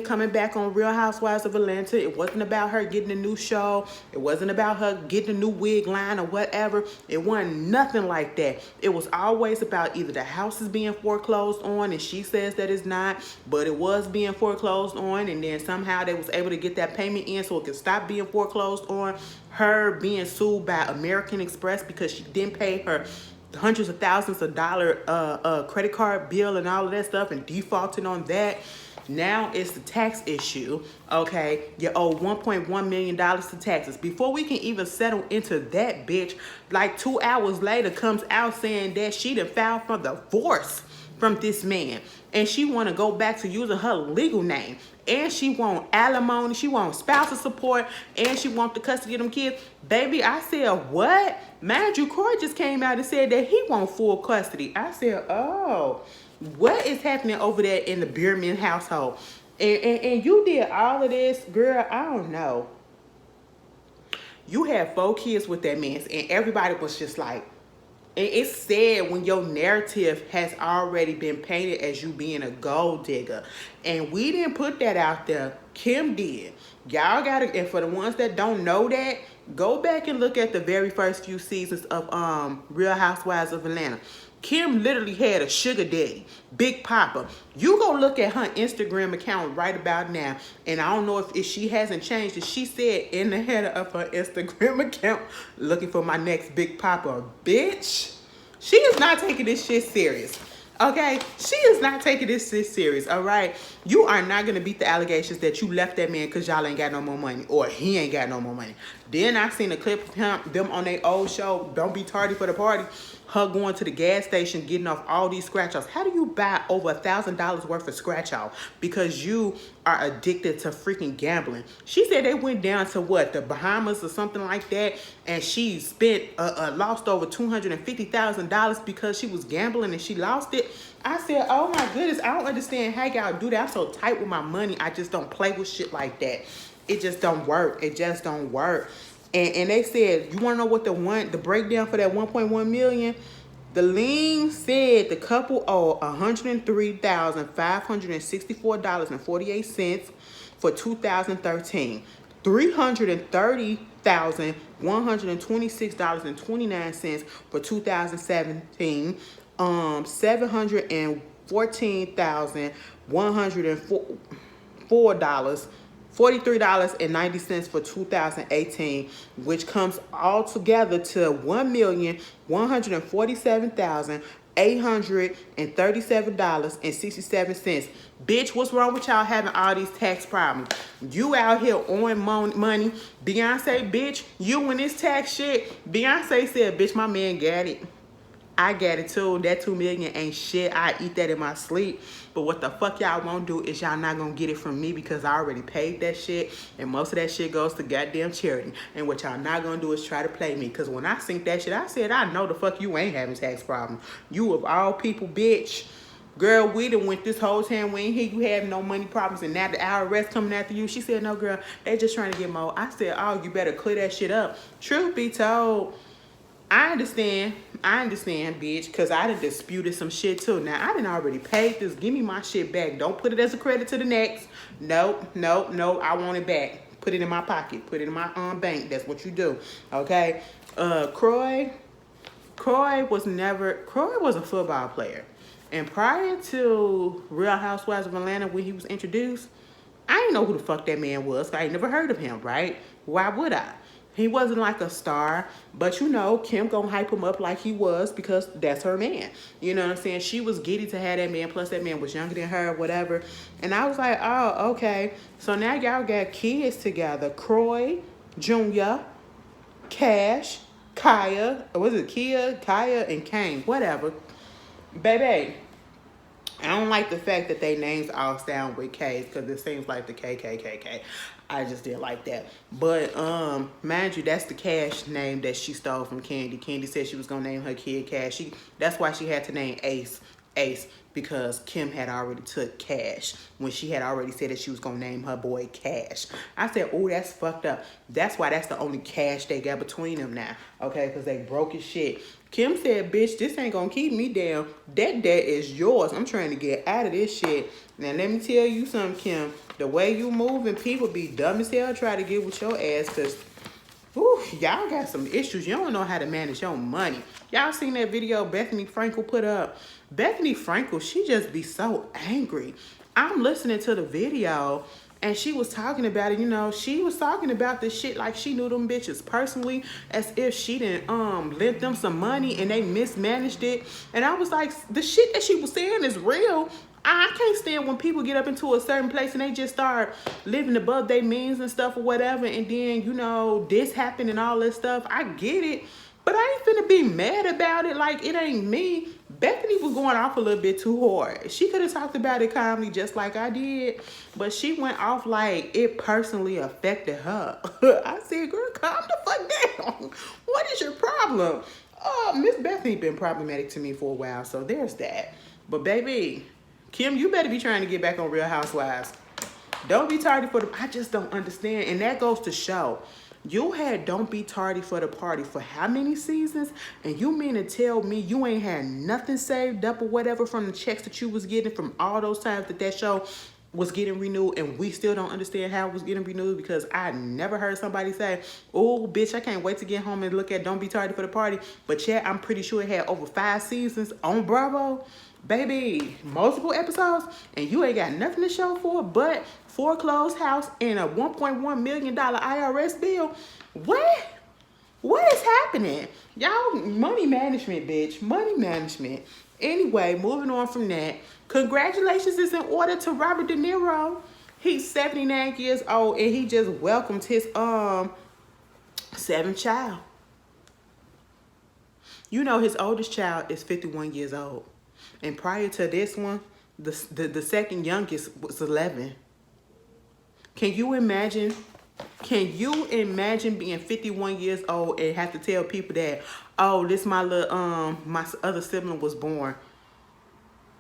coming back on Real Housewives of Atlanta. It wasn't about her getting a new show. It wasn't about her getting a new wig line or whatever. It wasn't nothing like that. It was always about either the house is being foreclosed on, and she says that it's not, but it was being foreclosed on, and then somehow they was able to get that payment in so it could stop being foreclosed on. Her being sued by American Express because she didn't pay her hundreds of thousands of dollars credit card bill and all of that stuff and defaulting on that. Now it's the tax issue, okay? You owe $1.1 million to taxes. Before we can even settle into that, bitch, like 2 hours later comes out saying that she done filed for divorce from this man. And she want to go back to using her legal name. And she want alimony, she want spousal support, and she want the custody of them kids. Baby, I said, what? Mind you, Corey just came out and said that he want full custody. I said, oh, what is happening over there in the Bierman household? And you did all of this, girl, I don't know. You had 4 kids with that man, and everybody was just like, it's sad when your narrative has already been painted as you being a gold digger. And we didn't put that out there. Kim did. Y'all gotta, and for the ones that don't know that, go back and look at the very first few seasons of Real Housewives of Atlanta. Kim literally had a sugar daddy, Big Papa. You go look at her Instagram account right about now, and I don't know if she hasn't changed it. She said in the header of her Instagram account, looking for my next Big Papa. Bitch, she is not taking this shit serious. Okay, she is not taking this shit serious, all right? You are not going to beat the allegations that you left that man because y'all ain't got no more money, or he ain't got no more money. Then I seen a clip of them on their old show, Don't Be Tardy for the Party, her going to the gas station, getting off all these scratch-offs. How do you buy over $1,000 worth of scratch-off because you are addicted to freaking gambling? She said they went down to what, the Bahamas or something like that, and she spent lost over $250,000 because she was gambling and she lost it. I said, oh my goodness, I don't understand how y'all do that. I'm so tight with my money, I just don't play with shit like that. it just don't work. It just don't work. And they said, you want to know what the breakdown for that 1.1 million? The lien said the couple owed $103,564.48 for 2013, $330,126.29 for 2017, $714,104 $43.90 for 2018, which comes all together to $1,147,837.67. Bitch, what's wrong with y'all having all these tax problems? You out here owing money. Beyonce, bitch, you in this tax shit. Beyonce said, bitch, my man got it. I got it too. That $2 million ain't shit. I eat that in my sleep. But what the fuck y'all won't do is y'all not gonna get it from me because I already paid that shit. And most of that shit goes to goddamn charity. And what y'all not gonna do is try to play me. Because when I sink that shit, I said, I know the fuck you ain't having tax problems. You of all people, bitch. Girl, we done went this whole time. We ain't hear you have no money problems. And now the IRS coming after you. She said, no, girl, they just trying to get more. I said, oh, you better clear that shit up. Truth be told, I understand, bitch, because I done disputed some shit too. Now, I done already paid this. Give me my shit back. Don't put it as a credit to the next. Nope. I want it back. Put it in my pocket. Put it in my bank. That's what you do. Okay? Croy was a football player. And prior to Real Housewives of Atlanta, when he was introduced, I didn't know who the fuck that man was. I ain't never heard of him, right? Why would I? He wasn't like a star, but you know, Kim gonna hype him up like he was because that's her man. You know what I'm saying? She was giddy to have that man, plus that man was younger than her, whatever. And I was like, oh, okay. So now y'all got kids together. Croy, Jr., Cash, Kaya, and Kane, whatever. Baby, I don't like the fact that they names all sound with K's because it seems like the KKKK. I just didn't like that. But mind you, that's the Cash name that she stole from Candy. Candy said she was gonna name her kid Cash. That's why she had to name Ace, because Kim had already took Cash when she had already said that she was gonna name her boy Cash. I said, oh, that's fucked up. That's why that's the only cash they got between them now. Okay, because they broke his shit. Kim said, bitch, this ain't gonna keep me down. That debt is yours. I'm trying to get out of this shit. Now, let me tell you something, Kim. The way you move and people be dumb as hell try to get with your ass because, y'all got some issues. You don't know how to manage your money. Y'all seen that video Bethany Frankel put up? Bethany Frankel, she just be so angry. I'm listening to the video and she was talking about it, you know, she was talking about this shit like she knew them bitches personally, as if she didn't lent them some money and they mismanaged it. And I was like, the shit that she was saying is real. I can't stand when people get up into a certain place and they just start living above their means and stuff or whatever. And then, you know, this happened and all this stuff. I get it. But I ain't finna be mad about it like it ain't me. Bethany was going off a little bit too hard. She could have talked about it calmly just like I did. But she went off like it personally affected her. I said, girl, calm the fuck down. What is your problem? Miss Bethany been problematic to me for a while. So there's that. But baby, Kim, you better be trying to get back on Real Housewives. Don't be tardy for the... I just don't understand. And that goes to show. You had Don't Be Tardy for the Party for how many seasons? And you mean to tell me you ain't had nothing saved up or whatever from the checks that you was getting from all those times that show was getting renewed, and we still don't understand how it was getting renewed? Because I never heard somebody say, oh, bitch, I can't wait to get home and look at Don't Be Tardy for the Party. But yeah, I'm pretty sure it had over 5 seasons on Bravo. Baby, multiple episodes, and you ain't got nothing to show for it but foreclosed house and a $1.1 million IRS bill. What is happening? Y'all, money management, bitch. Money management. Anyway, moving on from that. Congratulations is in order to Robert De Niro. He's 79 years old, and he just welcomed his 7th child. You know his oldest child is 51 years old. And prior to this one, the second youngest was 11. Can you imagine being 51 years old and have to tell people that, oh, this my little my other sibling was born?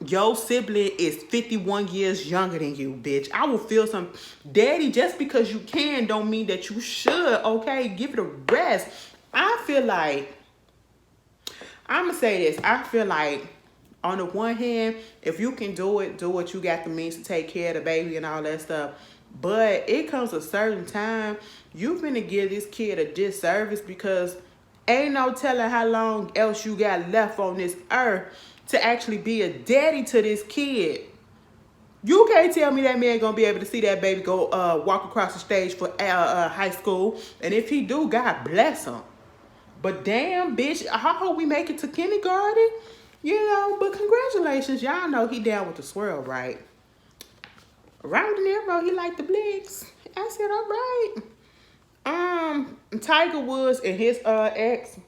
your sibling is 51 years younger than you, bitch. I will feel some. Daddy, just because you can don't mean that you should, okay? Give it a rest. I feel like, I'm going to say this. I feel like, on the one hand, if you can do it, do what you got the means to take care of the baby and all that stuff. But it comes a certain time, you finna give this kid a disservice because ain't no telling how long else you got left on this earth to actually be a daddy to this kid. You can't tell me that man gonna be able to see that baby go walk across the stage for high school. And if he do, God bless him. But damn, bitch, I hope we make it to kindergarten. You know, but congratulations. Y'all know he down with the swirl, right? Robert De Niro, he like the blicks. I said, all right. Tiger Woods and his ex,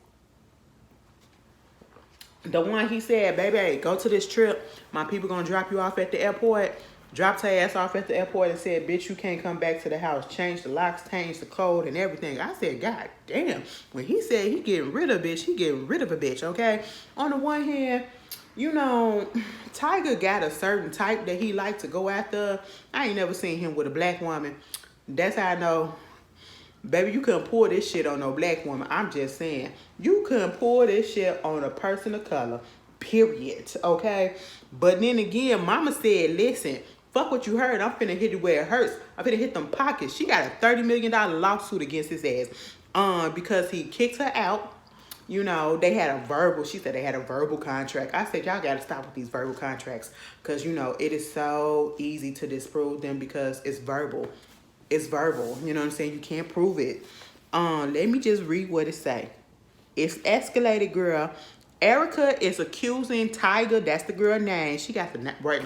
the one he said, baby, go to this trip. My people gonna drop you off at the airport. Dropped her ass off at the airport and said, bitch, you can't come back to the house. Change the locks, change the code and everything. I said, God damn. When he said he getting rid of a bitch, he getting rid of a bitch, okay? On the one hand, you know, Tiger got a certain type that he like to go after. I ain't never seen him with a black woman. That's how I know. Baby, you couldn't pour this shit on no black woman. I'm just saying. You couldn't pour this shit on a person of color. Period. Okay? But then again, mama said, listen, fuck what you heard. I'm finna hit it where it hurts. I'm finna hit them pockets. She got a $30 million lawsuit against his ass. Because he kicked her out. You know, they had a verbal, she said they had a verbal contract. I said, y'all got to stop with these verbal contracts. Because, you know, it is so easy to disprove them because it's verbal. It's verbal. You know what I'm saying? You can't prove it. Let me just read what it say. It's escalated, girl. Erica is accusing Tiger. That's the girl name. She got the right.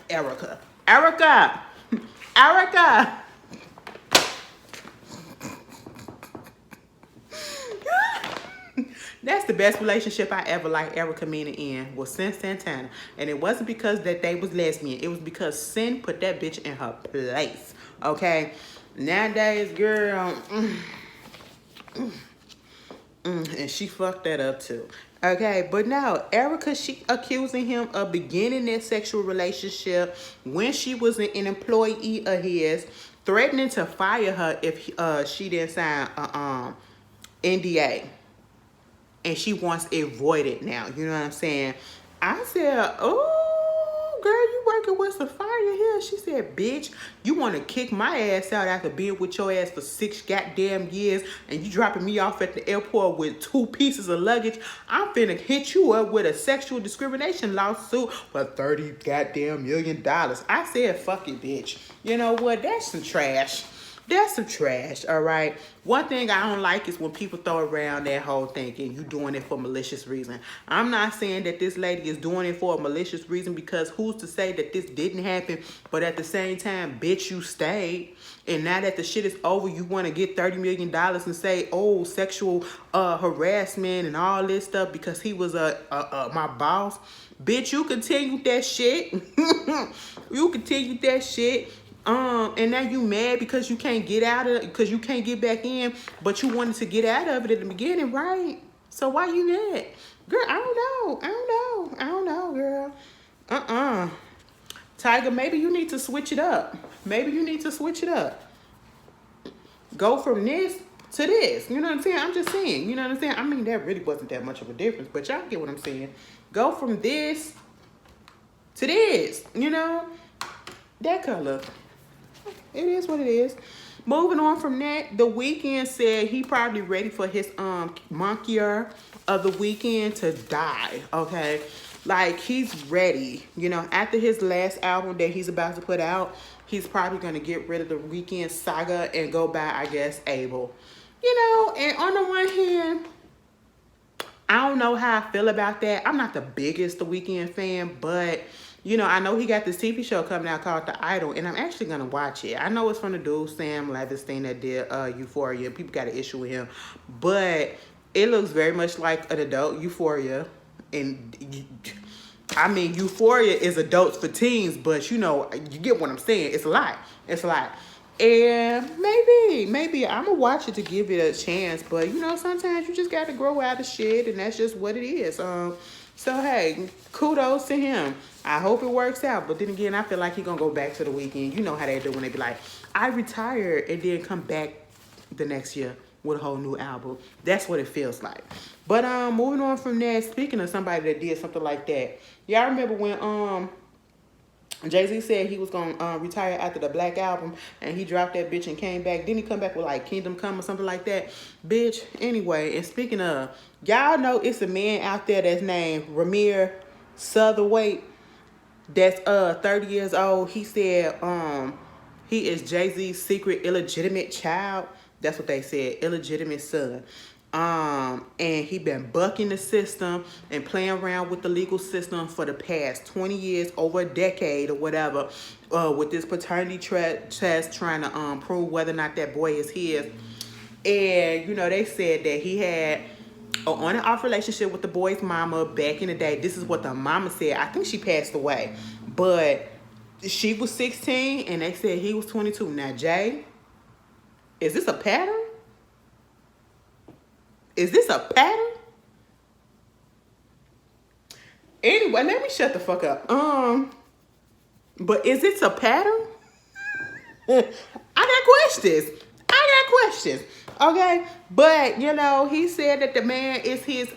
Erica. Erica. Erica. That's the best relationship I ever liked Erica Mena in was Cyn Santana. And it wasn't because that they was lesbian. It was because Cyn put that bitch in her place. Okay? Nowadays, girl, and she fucked that up too. Okay, but now Erica, she accusing him of beginning that sexual relationship when she was an employee of his, threatening to fire her if she didn't sign a NDA. And she wants it voided now. You know what I'm saying? I said, oh, girl, you working with some fire here. She said, bitch, you want to kick my ass out after being with your ass for 6 goddamn years and you dropping me off at the airport with 2 pieces of luggage. I'm finna hit you up with a sexual discrimination lawsuit for $30 goddamn million. I said, fuck it, bitch. You know what? That's some trash. That's some trash, all right? One thing I don't like is when people throw around that whole thing and you doing it for malicious reason. I'm not saying that this lady is doing it for a malicious reason because who's to say that this didn't happen, but at the same time, bitch, you stayed. And now that the shit is over, you want to get $30 million and say, oh, sexual harassment and all this stuff because he was my boss. Bitch, you continued that shit. You continued that shit. And now you mad because you can't get out of it, because you can't get back in, but you wanted to get out of it at the beginning, right? So why you mad? Girl, I don't know, girl. Tiger, maybe you need to switch it up. Maybe you need to switch it up. Go from this to this. You know what I'm saying? I'm just saying, you know what I'm saying? I mean, that really wasn't that much of a difference, but y'all get what I'm saying. Go from this to this, you know? That color. It is what it is. Moving on from that, The Weeknd said he probably ready for his month year of The Weeknd to die. Okay, like he's ready. You know, after his last album that he's about to put out, he's probably gonna get rid of The Weeknd saga and go by, I guess, Abel. You know, and on the one hand, I don't know how I feel about that. I'm not the biggest The Weeknd fan, but you know, I know he got this TV show coming out called The Idol, and I'm actually going to watch it. I know it's from the dude, Sam Levinstein, that did Euphoria. People got an issue with him. But it looks very much like an adult Euphoria. And, I mean, Euphoria is adults for teens, but, you know, you get what I'm saying. It's a lot. It's a lot. And maybe I'm gonna watch it to give it a chance. But you know, sometimes you just got to grow out of shit, and that's just what it is. So hey, kudos to him. I hope it works out. But then again, I feel like he gonna go back to the weekend. You know how they do when they be like, I retired and then come back the next year with a whole new album. That's what it feels like. But moving on from that, speaking of somebody that did something like that, y'all remember when Jay-Z said he was gonna retire after the Black album, and he dropped that bitch and came back. Didn't he come back with like Kingdom Come or something like that? Bitch, anyway, and speaking of, y'all know it's a man out there that's named Ramir Sutherwaite that's 30 years old. He said he is Jay-Z's secret illegitimate child. That's what they said, illegitimate son. And he been bucking the system and playing around with the legal system for the past 20 years, over a decade or whatever, with this paternity test trying to prove whether or not that boy is his. And, you know, they said that he had an on and off relationship with the boy's mama back in the day. This is what the mama said. I think she passed away. But she was 16 and they said he was 22. Now, Jay, is this a pattern? Is this a pattern? Anyway, let me shut the fuck up. But is it a pattern? I got questions. Okay, but you know, he said that the man is his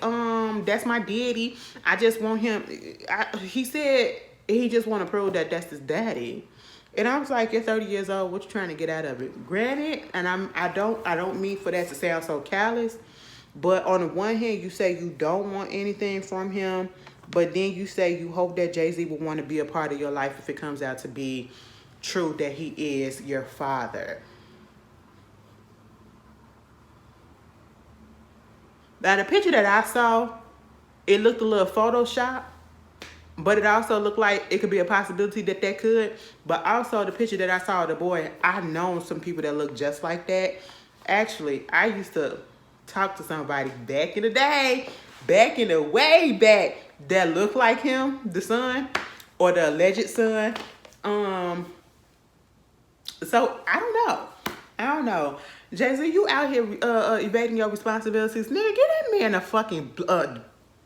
that's my daddy. I just want him. He said he just want to prove that that's his daddy. And I was like, you're 30 years old. What you trying to get out of it? Granted, and I don't mean for that to sound so callous, but on the one hand, you say you don't want anything from him, but then you say you hope that Jay-Z will want to be a part of your life if it comes out to be true that he is your father. Now, the picture that I saw, it looked a little Photoshop, but it also looked like it could be a possibility that could. But also the picture that I saw of the boy, I known some people that look just like that. Actually, I used to talk to somebody back in the day, way back, that looked like him, the son, or the alleged son. So I don't know. Jay-Z, you out here evading your responsibilities. Nigga, get that man a fucking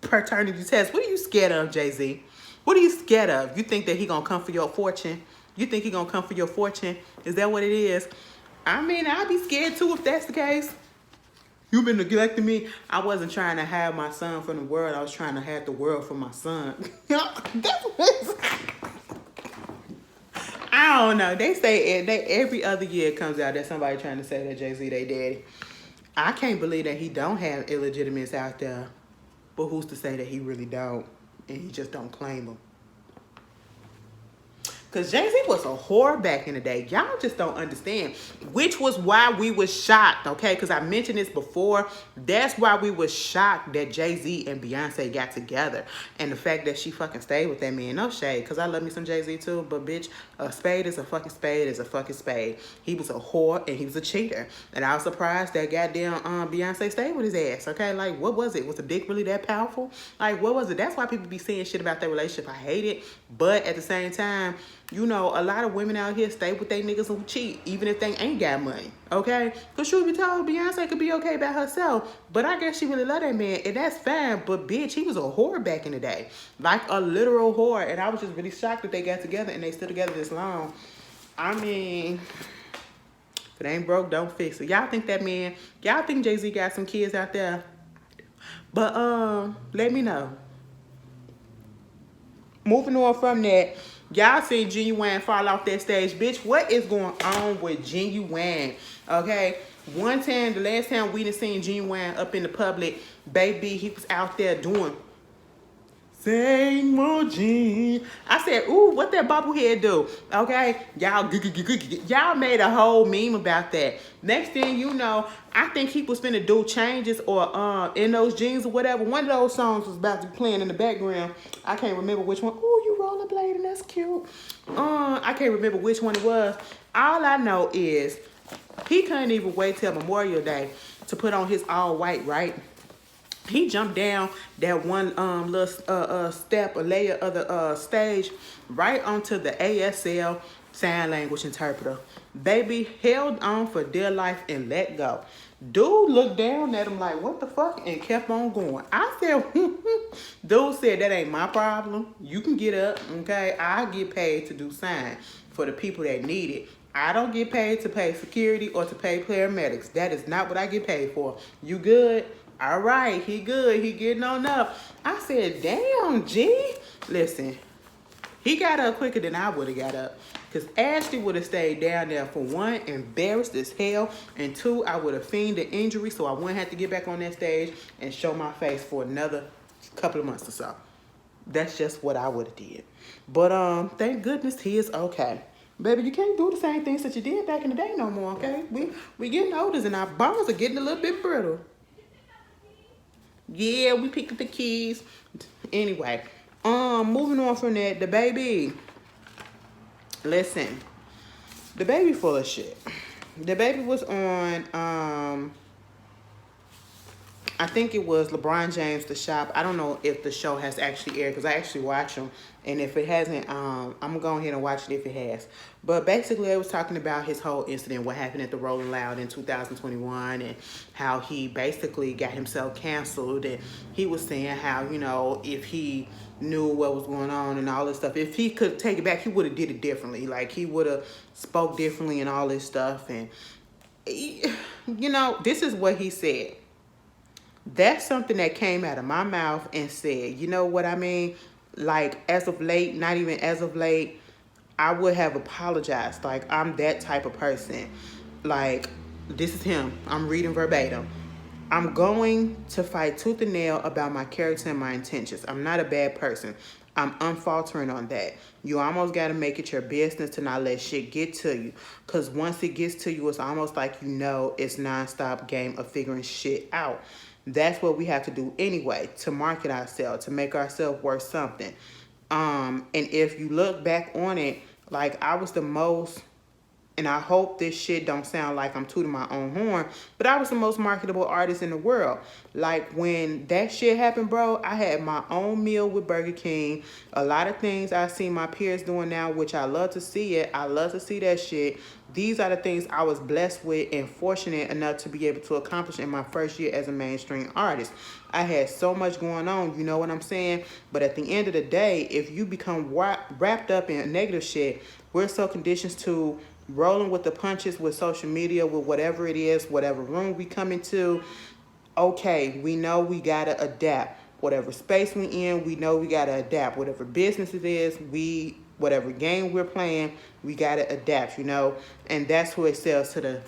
paternity test. What are you scared of, Jay-Z? What are you scared of? You think that he gonna come for your fortune? You think he gonna come for your fortune? Is that what it is? I mean, I'd be scared too if that's the case. You've been neglecting me. I wasn't trying to have my son from the world. I was trying to have the world for my son. I don't know. They say every other year it comes out that somebody trying to say that Jay-Z they daddy. I can't believe that he don't have illegitimates out there. But who's to say that he really don't? And he just don't claim them. Because Jay-Z was a whore back in the day. Y'all just don't understand. Which was why we was shocked, okay? Because I mentioned this before. That's why we was shocked that Jay-Z and Beyonce got together. And the fact that she fucking stayed with that man. No shade, because I love me some Jay-Z too. But bitch, a spade is a fucking spade is a fucking spade. He was a whore and he was a cheater. And I was surprised that goddamn Beyonce stayed with his ass, okay? Like, what was it? Was the dick really that powerful? Like, what was it? That's why people be saying shit about their relationship. I hate it. But at the same time, you know, a lot of women out here stay with their niggas who cheat, even if they ain't got money, okay? Because truth be told, Beyonce could be okay by herself, but I guess she really love that man, and that's fine. But bitch, he was a whore back in the day, like a literal whore, and I was just really shocked that they got together and they still together this long. I mean, if it ain't broke, don't fix it. Y'all think that man, y'all think Jay-Z got some kids out there? But let me know. Moving on from that, y'all seen Ginuwine fall off that stage. Bitch, what is going on with Ginuwine? Okay, the last time we done seen Ginuwine up in the public, baby, he was out there doing sing more G. I said, ooh, what that bobblehead do? Okay, y'all made a whole meme about that. Next thing you know, I think he was finna do changes or in those jeans or whatever. One of those songs was about to be playing in the background. I can't remember which one. Ooh, you rollerblading, that's cute. I can't remember which one it was. All I know is he couldn't even wait till Memorial Day to put on his all white, right? He jumped down that one little step or layer of the stage right onto the ASL sign language interpreter. Baby held on for dear life and let go. Dude looked down at him like, what the fuck? And kept on going. I said, dude said, that ain't my problem. You can get up, okay? I get paid to do sign for the people that need it. I don't get paid to pay security or to pay paramedics. That is not what I get paid for. You good? All right, he good. He getting on up. I said, damn, G. Listen, he got up quicker than I would have got up. Because Ashley would have stayed down there, for one, embarrassed as hell. And two, I would have feigned the injury so I wouldn't have to get back on that stage and show my face for another couple of months or so. That's just what I would have did. But thank goodness he is okay. Baby, you can't do the same things that you did back in the day no more, okay? We getting older and our bones are getting a little bit brittle. Yeah, we picked up the keys. Anyway, moving on from that, the baby. Listen, the baby full of shit. The baby was on, I think it was LeBron James The Shop. I don't know if the show has actually aired because I actually watch them. And if it hasn't, I'm going to go ahead and watch it if it has. But basically, it was talking about his whole incident, what happened at the Rolling Loud in 2021, and how he basically got himself canceled. And he was saying how, you know, if he knew what was going on and all this stuff, if he could take it back, he would have did it differently. Like, he would have spoke differently and all this stuff. And, you know, this is what he said. That's something that came out of my mouth and said, you know what I mean? Like, as of late, not even as of late, I would have apologized. Like, I'm that type of person. Like, this is him. I'm reading verbatim. I'm going to fight tooth and nail about my character and my intentions. I'm not a bad person. I'm unfaltering on that. You almost got to make it your business to not let shit get to you. Because once it gets to you, it's almost like, you know, it's nonstop game of figuring shit out. That's what we have to do anyway, to market ourselves, to make ourselves worth something. And if you look back on it, like, I was the most, and I hope this shit don't sound like I'm tooting my own horn, but I was the most marketable artist in the world. Like, when that shit happened, bro, I had my own meal with Burger King. A lot of things I see my peers doing now, which I love to see it. I love to see that shit. These are the things I was blessed with and fortunate enough to be able to accomplish in my first year as a mainstream artist. I had so much going on, you know what I'm saying? But at the end of the day, if you become wrapped up in negative shit, we're so conditioned to rolling with the punches with social media, with whatever it is, whatever room we come into. Okay, we know we gotta adapt. Whatever space we in, we know we gotta adapt. Whatever business it is, whatever game we're playing, we gotta adapt, you know? And that's who excels to the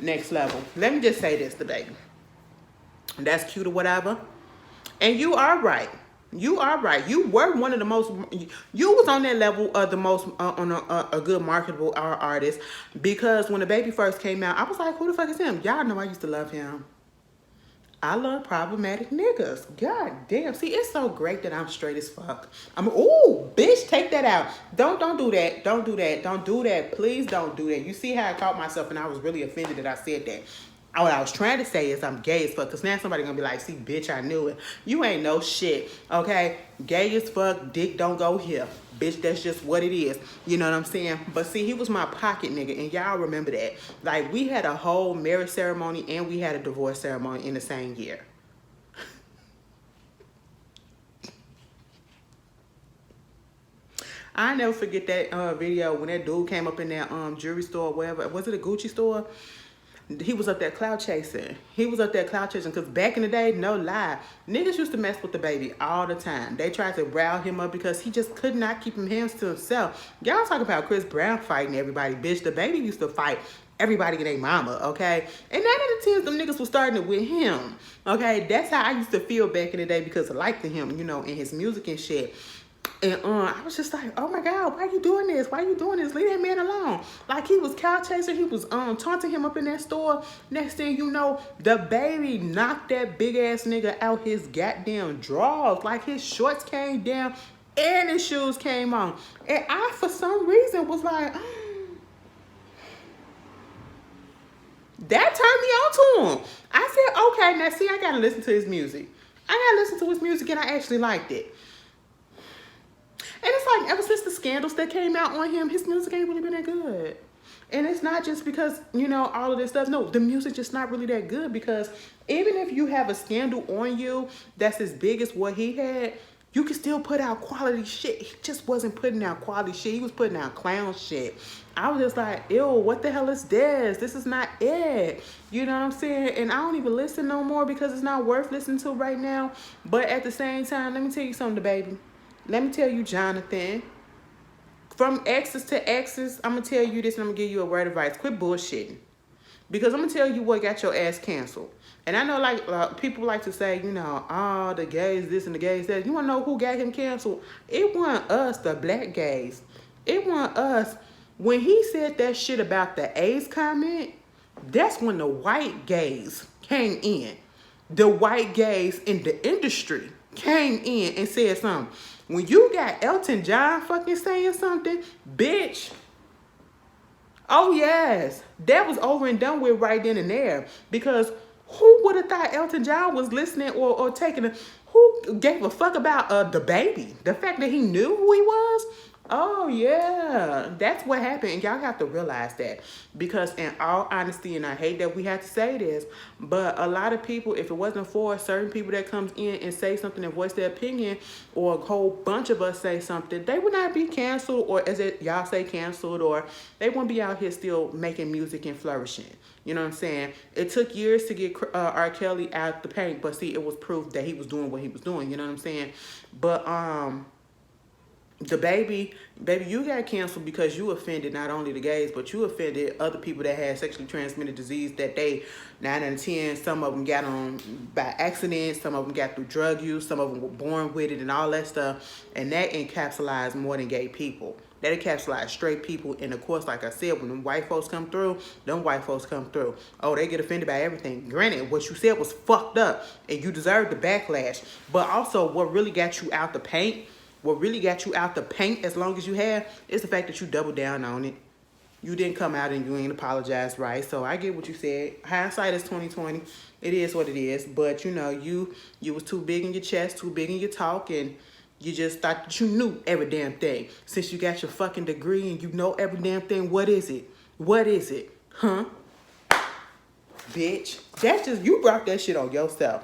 next level. Let me just say this, the baby. That's cute or whatever. And you are right. You are right. You were one of the most, you was on that level of the most, on a good marketable artist. Because when the baby first came out, I was like, who the fuck is him? Y'all know I used to love him. I love problematic niggas. God damn. See, it's so great that I'm straight as fuck. Ooh, bitch, take that out. Don't do that. Don't do that. Don't do that. Please don't do that. You see how I caught myself and I was really offended that I said that. What I was trying to say is I'm gay as fuck. Because now somebody going to be like, see, bitch, I knew it. You ain't no shit. Okay? Gay as fuck. Dick don't go here. Bitch, that's just what it is. You know what I'm saying? But see, he was my pocket nigga. And y'all remember that. Like, we had a whole marriage ceremony and we had a divorce ceremony in the same year. I never forget that video when that dude came up in that jewelry store or whatever. Was it a Gucci store? He was up there cloud chasing. He was up there cloud chasing because back in the day, no lie, niggas used to mess with the baby all the time. They tried to rile him up because he just could not keep him hands to himself. Y'all talk about Chris Brown fighting everybody. Bitch, the baby used to fight everybody and their mama, okay? And 9 out of 10, them niggas was starting it with him, okay? That's how I used to feel back in the day because I liked him, you know, and his music and shit. And I was just like, oh my God, why are you doing this? Why are you doing this? Leave that man alone. Like, he was cow chasing. He was taunting him up in that store. Next thing you know, the baby knocked that big ass nigga out his goddamn drawers. Like, his shorts came down and his shoes came on. And I, for some reason, was like, that turned me on to him. I said, okay, now see, I gotta listen to his music. I gotta listen to his music, and I actually liked it. it's like ever since the scandals that came out on him, his music ain't really been that good. And it's not just because, you know, all of this stuff. No, the music just not really that good, because even if you have a scandal on you that's as big as what he had, you can still put out quality shit. He just wasn't putting out quality shit. He was putting out clown shit. I was just like, ew, what the hell is this? This is not it. You know what I'm saying? And I don't even listen no more because it's not worth listening to right now. But at the same time, let me tell you something, baby. Let me tell you, Jonathan. From exes to exes, I'm going to tell you this, and I'm going to give you a word of advice. Quit bullshitting. Because I'm going to tell you what got your ass canceled. And I know, like, people like to say, you know, oh, the gays this and the gays that. You want to know who got him canceled? It wasn't us, the black gays. It wasn't us. When he said that shit about the AIDS comment, that's when the white gays came in. The white gays in the industry came in and said something. When you got Elton John fucking saying something, bitch. Oh yes, that was over and done with right then and there. Because who would have thought Elton John was listening or taking a, who gave a fuck about the baby? The fact that he knew who he was? Oh yeah, that's what happened, and y'all have to realize that. Because in all honesty, and I hate that we have to say this, but a lot of people, if it wasn't for certain people that comes in and say something and voice their opinion, or a whole bunch of us say something, they would not be canceled, or as it y'all say canceled, or they won't be out here still making music and flourishing. You know what I'm saying? It took years to get R. Kelly out the paint, but see, it was proof that he was doing what he was doing. You know what I'm saying? But the baby, you got canceled because you offended not only the gays, but you offended other people that had sexually transmitted disease that they, 9 out of 10, some of them got on by accident, some of them got through drug use, some of them were born with it and all that stuff. And that encapsulates more than gay people. That encapsulates straight people. And of course, like I said, when them white folks come through, them white folks come through. Oh, they get offended by everything. Granted, what you said was fucked up and you deserve the backlash. But also, what really got you out the paint, as long as you have, is the fact that you doubled down on it. You didn't come out and you ain't apologized, right? So I get what you said. Hindsight is 20/20. It is what it is. But you know, you was too big in your chest, too big in your talk, and you just thought that you knew every damn thing. Since you got your fucking degree and you know every damn thing, what is it? What is it? Huh? Bitch. That's just, you brought that shit on yourself.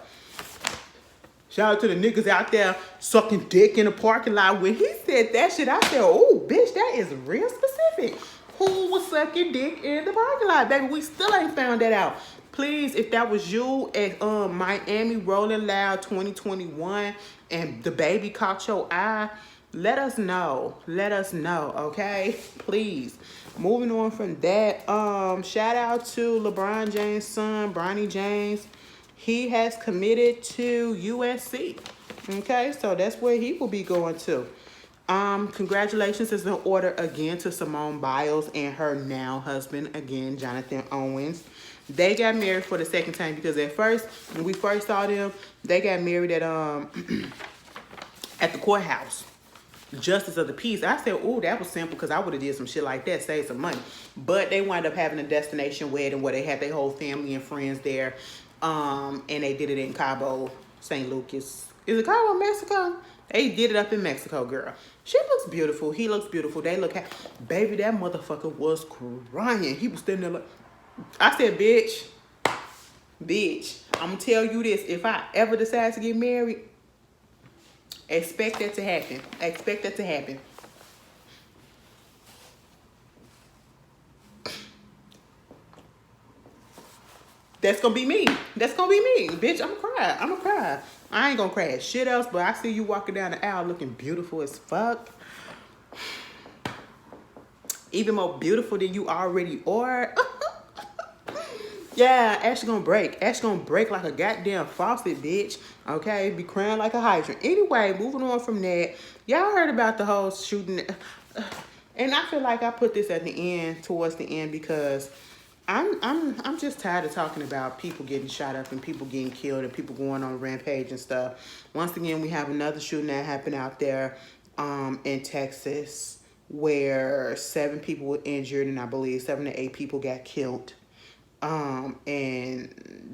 Shout out to the niggas out there sucking dick in the parking lot. When he said that shit, I said, oh, bitch, that is real specific. Who was sucking dick in the parking lot, baby? We still ain't found that out. Please, if that was you at Miami Rolling Loud 2021 and the baby caught your eye, let us know. Let us know, okay? Please. Moving on from that, shout out to LeBron James' son, Bronny James. He has committed to USC. Okay, so that's where he will be going to. Congratulations is in order again to Simone Biles and her now husband, again, Jonathan Owens. They got married for the second time because at first, when we first saw them, they got married at at the courthouse. Justice of the peace. I said, oh, that was simple because I would have did some shit like that, save some money. But they wound up having a destination wedding where they had their whole family and friends there. And they did it in Cabo, St. Lucas. Is it Cabo, Mexico? They did it up in Mexico, girl. She looks beautiful. He looks beautiful. They look happy. Baby, that motherfucker was crying. He was standing there like, I said, bitch, I'm going to tell you this. If I ever decide to get married, expect that to happen. Expect that to happen. That's gonna be me. That's gonna be me. Bitch, I'm gonna cry. I ain't gonna cry shit else, but I see you walking down the aisle looking beautiful as fuck. Even more beautiful than you already are. Yeah, Ash gonna break. Ash gonna break like a goddamn faucet, bitch. Okay, be crying like a hydrant. Anyway, moving on from that. Y'all heard about the whole shooting. And I feel like I put this at the end, towards the end, because I'm just tired of talking about people getting shot up and people getting killed and people going on a rampage and stuff. Once again, we have another shooting that happened out there in Texas where 7 people were injured and I believe 7 to 8 people got killed. and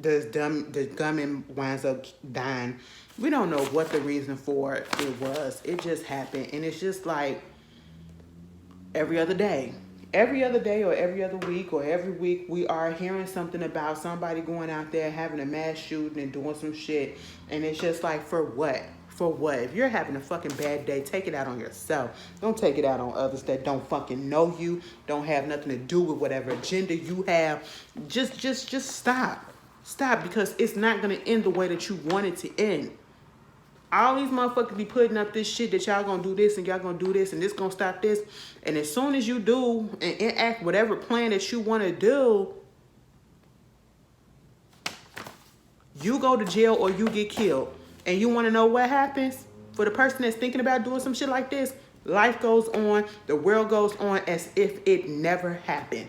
the gunman winds up dying. We don't know what the reason for it was. It just happened, and it's just like every other day. Every other day or every other week or every week we are hearing something about somebody going out there having a mass shooting and doing some shit. And it's just like, for what? For what? If you're having a fucking bad day, take it out on yourself. Don't take it out on others that don't fucking know you, don't have nothing to do with whatever agenda you have. Just stop. Stop, because it's not gonna end the way that you want it to end. All these motherfuckers be putting up this shit that y'all gonna do this and y'all gonna do this and this gonna stop this. And as soon as you do and enact whatever plan that you wanna do, you go to jail or you get killed. And you wanna know what happens? For the person that's thinking about doing some shit like this, life goes on, the world goes on as if it never happened.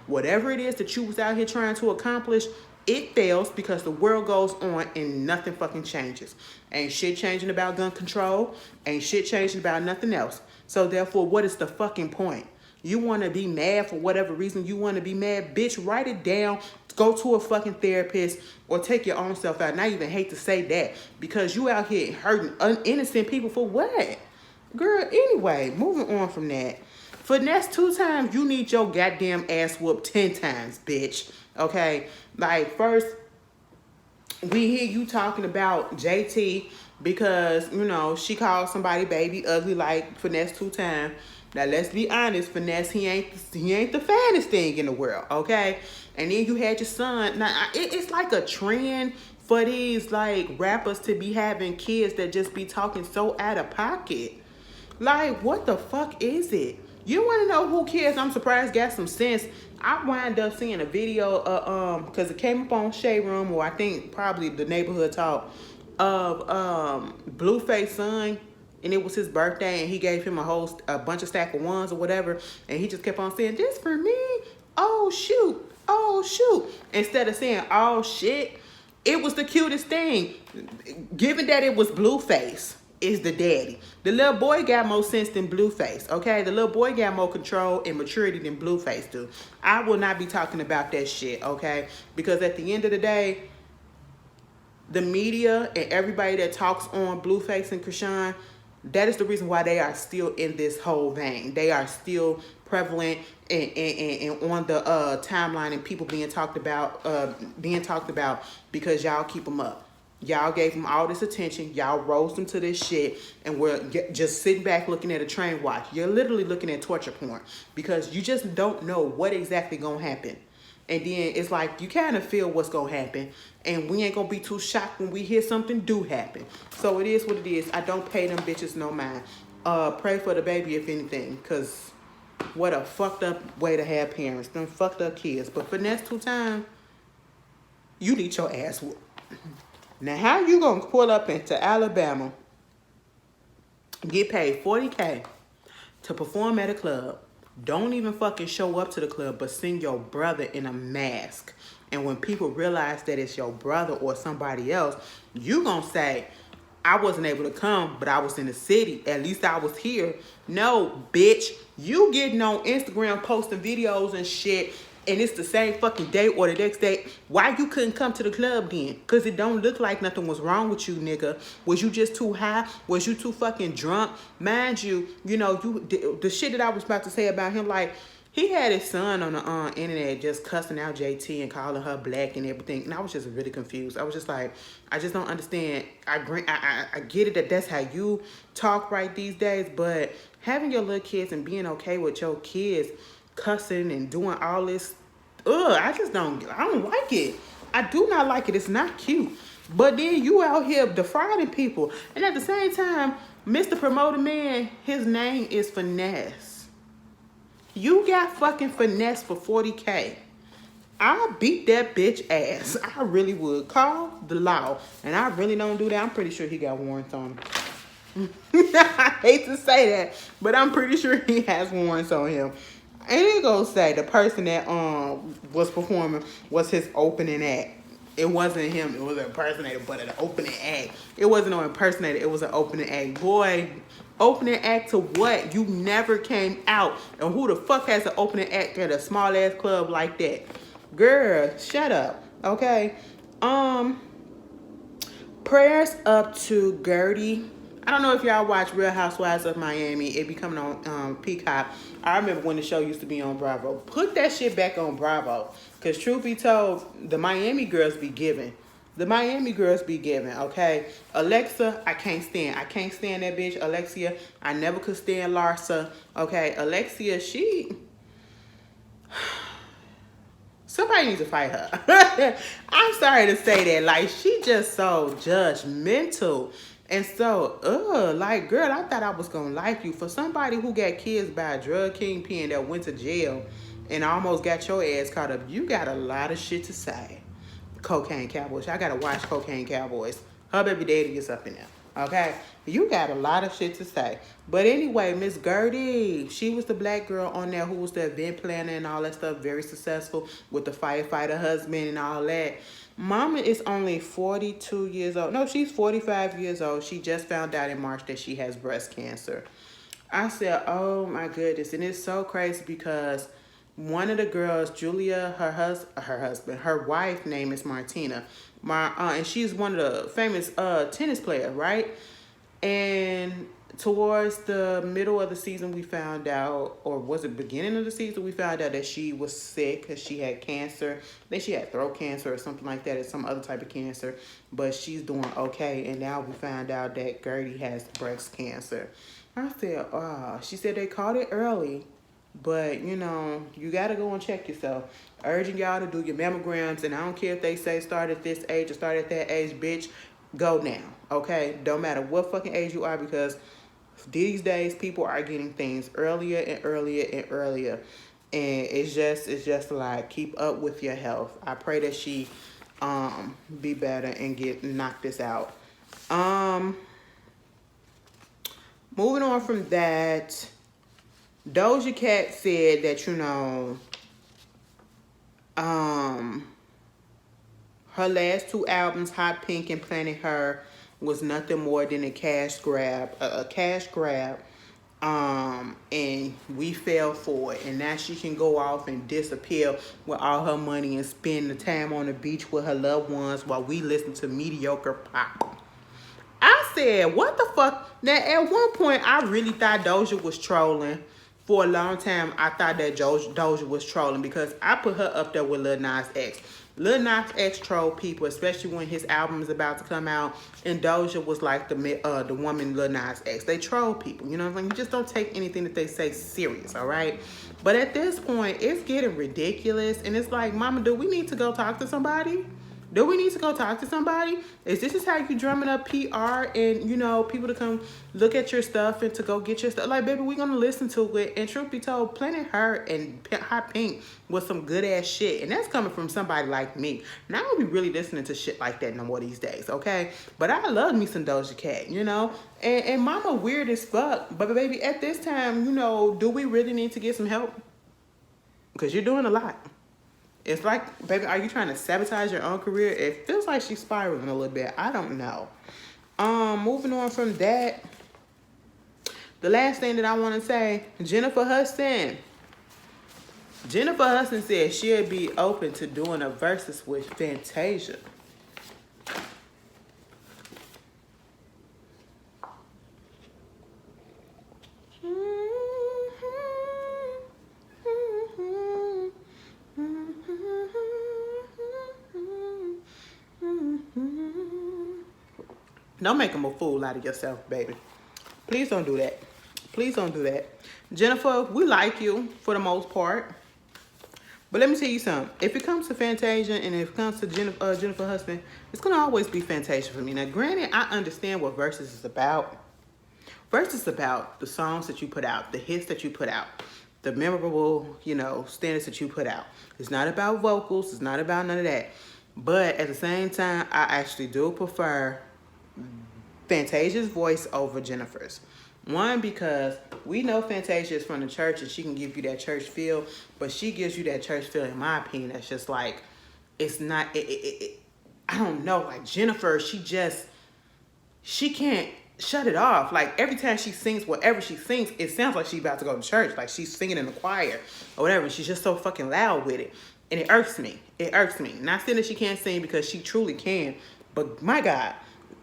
Whatever it is that you was out here trying to accomplish, it fails because the world goes on and nothing fucking changes. Ain't shit changing about gun control. Ain't shit changing about nothing else. So therefore, what is the fucking point? You want to be mad for whatever reason you want to be mad? Bitch, write it down. Go to a fucking therapist or take your own self out. And I even hate to say that because you out here hurting innocent people for what? Girl, anyway, moving on from that. Finesse 2 times, you need your goddamn ass whooped 10 times, bitch. Okay? Like, first, we hear you talking about JT because, you know, she called somebody baby ugly like Finesse 2 times. Now, let's be honest, Finesse, he ain't the fattest thing in the world, okay? And then you had your son. Now, it's like a trend for these, like, rappers to be having kids that just be talking so out of pocket. Like, what the fuck is it? You want to know who cares? I'm surprised got some sense. I wind up seeing a video, because it came up on Shade Room, or I think probably the Neighborhood Talk, of Blueface son, and it was his birthday, and he gave him a bunch of stack of ones or whatever, and he just kept on saying, "This for me? Oh shoot, oh shoot," instead of saying, "Oh shit." It was the cutest thing, given that it was Blueface is the daddy. The little boy got more sense than Blueface, okay? The little boy got more control and maturity than Blueface do. I will not be talking about that shit, okay? Because at the end of the day, the media and everybody that talks on Blueface and Chrisean, that is the reason why they are still in this whole vein. They are still prevalent and on the timeline and people being talked about because y'all keep them up. Y'all gave them all this attention. Y'all rose them to this shit. And we're just sitting back looking at a train watch. You're literally looking at torture porn. Because you just don't know what exactly gonna happen. And then it's like you kind of feel what's gonna happen. And we ain't gonna be too shocked when we hear something do happen. So it is what it is. I don't pay them bitches no mind. Pray for the baby if anything. Because what a fucked up way to have parents. Them fucked up kids. But Finesse 2 times, you need your ass whooped. Now, how you gonna pull up into Alabama, get paid $40K to perform at a club, don't even fucking show up to the club, but sing your brother in a mask, and when people realize that it's your brother or somebody else, you gonna say, "I wasn't able to come, but I was in the city. At least I was here." No, bitch. You getting on Instagram posting videos and shit, and it's the same fucking day or the next day. Why you couldn't come to the club then? Because it don't look like nothing was wrong with you, nigga. Was you just too high? Was you too fucking drunk? Mind you, you know, the shit that I was about to say about him, like, he had his son on the internet just cussing out JT and calling her black and everything. And I was just really confused. I was just like, I just don't understand. I get it that that's how you talk right these days. But having your little kids and being okay with your kids cussing and doing all this, I don't like it. I do not like it. It's not cute. But then you out here defrauding people. And at the same time, Mr. Promoter Man, his name is Finesse. You got fucking Finesse for $40K. I'll beat that bitch ass. I really would. Call the law. And I really don't do that. I'm pretty sure he got warrants on him. I hate to say that, but I'm pretty sure he has warrants on him. And it goes say the person that was performing was his opening act. It wasn't him. It was an impersonator, but an opening act. It wasn't no impersonator. It was an opening act. Boy, opening act to what? You never came out. And who the fuck has an opening act at a small ass club like that? Girl, shut up. Okay. Um, Prayers up to Gertie. I don't know if y'all watch Real Housewives of Miami. It be coming on Peacock. I remember when the show used to be on Bravo. Put that shit back on Bravo. Because truth be told, the Miami girls be giving. The Miami girls be giving, okay? Alexa, I can't stand. I can't stand that bitch. Alexia, I never could stand Larsa. Okay, Alexia, somebody needs to fight her. I'm sorry to say that. Like, she just so judgmental. And so, like, girl, I thought I was going to like you. For somebody who got kids by a drug kingpin that went to jail and almost got your ass caught up, you got a lot of shit to say. Cocaine Cowboys. I got to watch Cocaine Cowboys. Her baby daddy is up in there. Okay? You got a lot of shit to say. But anyway, Miss Gertie, she was the black girl on there who was the event planner and all that stuff. Very successful with the firefighter husband and all that. Mama is only 42 years old. No, she's 45 years old. She just found out in March that she has breast cancer. I said, oh my goodness. And it's so crazy because one of the girls, Julia, her wife name is Martina. And she's one of the famous tennis players, right? And towards the middle of the season, we found out, or was it beginning of the season, we found out that she was sick because she had cancer. I think she had throat cancer or something like that, or some other type of cancer. But she's doing okay. And now we found out that Gertie has breast cancer. I said, oh, she said they caught it early. But, you know, you got to go and check yourself. Urging y'all to do your mammograms. And I don't care if they say start at this age or start at that age, bitch. Go now, okay? Don't matter what fucking age you are, because these days people are getting things earlier and earlier and earlier. And it's just like, keep up with your health. I pray that she be better and knock this out. Moving on from that, Doja Cat said that, you know, her last two albums, Hot Pink and Planet Her, was nothing more than a cash grab. And we fell for it. And now she can go off and disappear with all her money and spend the time on the beach with her loved ones while we listen to mediocre pop. I said, what the fuck? Now, at one point, I really thought Doja was trolling. For a long time, I thought that Doja was trolling because I put her up there with Lil Nas X. Lil Nas X troll people, especially when his album is about to come out, and Doja was like the woman Lil Nas X. They troll people, you know what I'm saying? You just don't take anything that they say serious, all right? But at this point, it's getting ridiculous, and it's like, Mama, do we need to go talk to somebody? Do we need to go talk to somebody? Is this how you drumming up PR and, you know, people to come look at your stuff and to go get your stuff? Like, baby, we're going to listen to it. And truth be told, Planet Her and Hot Pink was some good-ass shit. And that's coming from somebody like me. And I don't be really listening to shit like that no more these days, okay? But I love me some Doja Cat, you know? And Mama weird as fuck. But, baby, at this time, you know, do we really need to get some help? Because you're doing a lot. It's like, baby, are you trying to sabotage your own career? It feels like she's spiraling a little bit. I don't know. Moving on from that, the last thing that I want to say, Jennifer Hudson. Jennifer Hudson said she'll be open to doing a versus with Fantasia. Don't make him a fool out of yourself, baby. Please don't do that. Please don't do that. Jennifer, we like you for the most part. But let me tell you something. If it comes to Fantasia and if it comes to Jennifer Hudson, it's going to always be Fantasia for me. Now, granted, I understand what Versus is about. Versus is about the songs that you put out, the hits that you put out, the memorable, you know, standards that you put out. It's not about vocals. It's not about none of that. But at the same time, I actually do prefer Fantasia's voice over Jennifer's. One, because we know Fantasia is from the church and she can give you that church feel, but she gives you that church feel, in my opinion, that's just like, it's not, I don't know, like Jennifer, she can't shut it off. Like every time she sings, whatever she sings, it sounds like she's about to go to church, like she's singing in the choir or whatever. She's just so fucking loud with it. And it irks me. It irks me. Not saying that she can't sing because she truly can, but my God,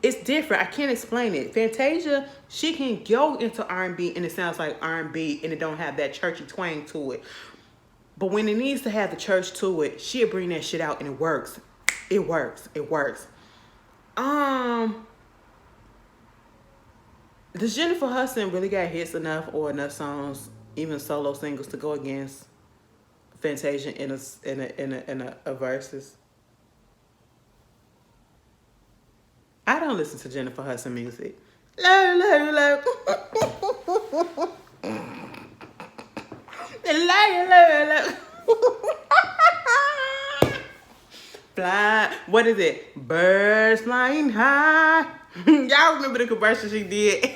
it's different. I can't explain it. Fantasia, she can go into R&B and it sounds like R&B and it don't have that churchy twang to it. But when it needs to have the church to it, she'll bring that shit out and it works. It works. It works. Does Jennifer Hudson really got hits enough or enough songs, even solo singles, to go against Fantasia in a verses? I don't listen to Jennifer Hudson music. Love. Fly. What is it? Birds flying high. Y'all remember the commercial she did?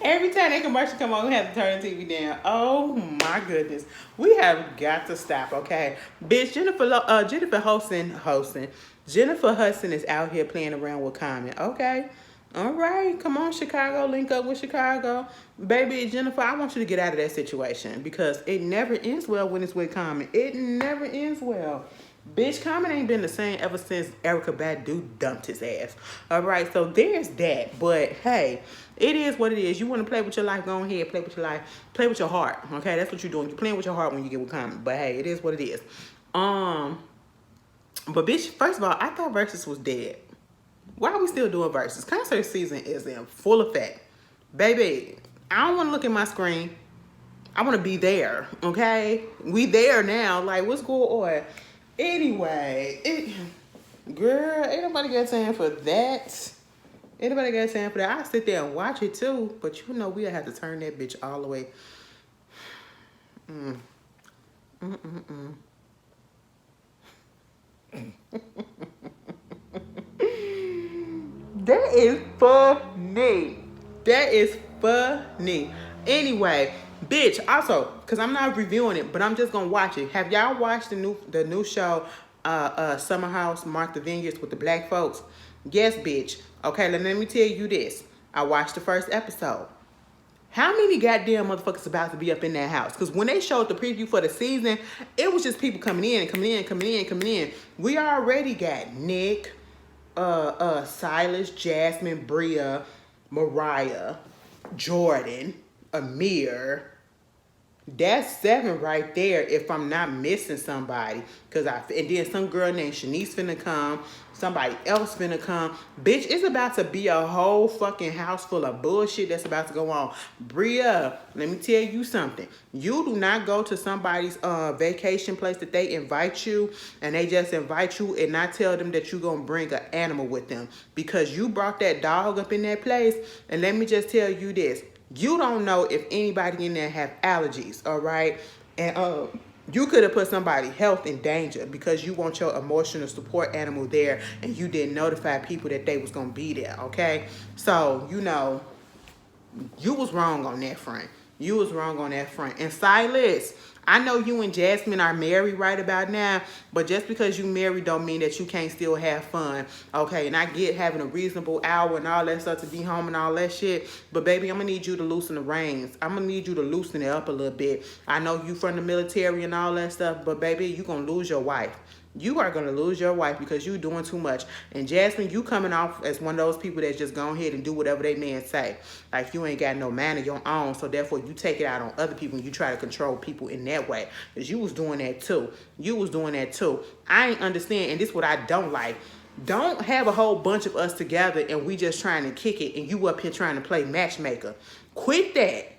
Every time that commercial come on, we have to turn the TV down. Oh my goodness. We have got to stop, okay? Bitch, Jennifer Hudson is out here playing around with Common, okay? All right, come on, Chicago, link up with Chicago. Baby, Jennifer, I want you to get out of that situation because it never ends well when it's with Common. It never ends well. Bitch, Common ain't been the same ever since Erykah Badu dumped his ass. All right, so there's that. But, hey, it is what it is. You want to play with your life, go ahead, play with your life. Play with your heart, okay? That's what you're doing. You're playing with your heart when you get with Common. But, hey, it is what it is. But, bitch, first of all, I thought Versus was dead. Why are we still doing Versus? Concert season is in full effect. Baby, I don't want to look at my screen. I want to be there, okay? We there now. Like, what's going on? Anyway, girl, ain't nobody got time for that. Ain't nobody got time for that. I'll sit there and watch it too, but you know we'll have to turn that bitch all the way. That is funny. That is funny. Anyway, bitch, also, because I'm not reviewing it, but I'm just going to watch it. Have y'all watched the new show, Summer House, Martha Vineyards with the black folks? Yes, bitch. Okay, let me tell you this. I watched the first episode. How many goddamn motherfuckers about to be up in that house? Because when they showed the preview for the season, it was just people coming in. We already got Nick, Silas, Jasmine, Bria, Mariah, Jordan, Amir. That's 7 right there if I'm not missing somebody. And then some girl named Shanice finna come. Somebody else finna come. Bitch, it's about to be a whole fucking house full of bullshit that's about to go on. Bria, let me tell you something. You do not go to somebody's vacation place that they invite you and they just invite you and not tell them that you're going to bring an animal with them. Because you brought that dog up in that place. And let me just tell you this. You don't know if anybody in there have allergies, all right? And you could have put somebody's health in danger because you want your emotional support animal there and you didn't notify people that they was going to be there, okay? So, you know, you was wrong on that front. You was wrong on that front. And Silas, I know you and Jasmine are married right about now, but just because you married don't mean that you can't still have fun, okay? And I get having a reasonable hour and all that stuff to be home and all that shit, but baby, I'm gonna need you to loosen the reins. I'm gonna need you to loosen it up a little bit. I know you from the military and all that stuff, but baby, you gonna lose your wife. You are going to lose your wife because you doing too much. And Jasmine, you coming off as one of those people that just go ahead and do whatever they man say. Like you ain't got no man of your own. So therefore you take it out on other people and you try to control people in that way. Because you was doing that too. You was doing that too. I ain't understand. And this is what I don't like. Don't have a whole bunch of us together and we just trying to kick it and you up here trying to play matchmaker. Quit that.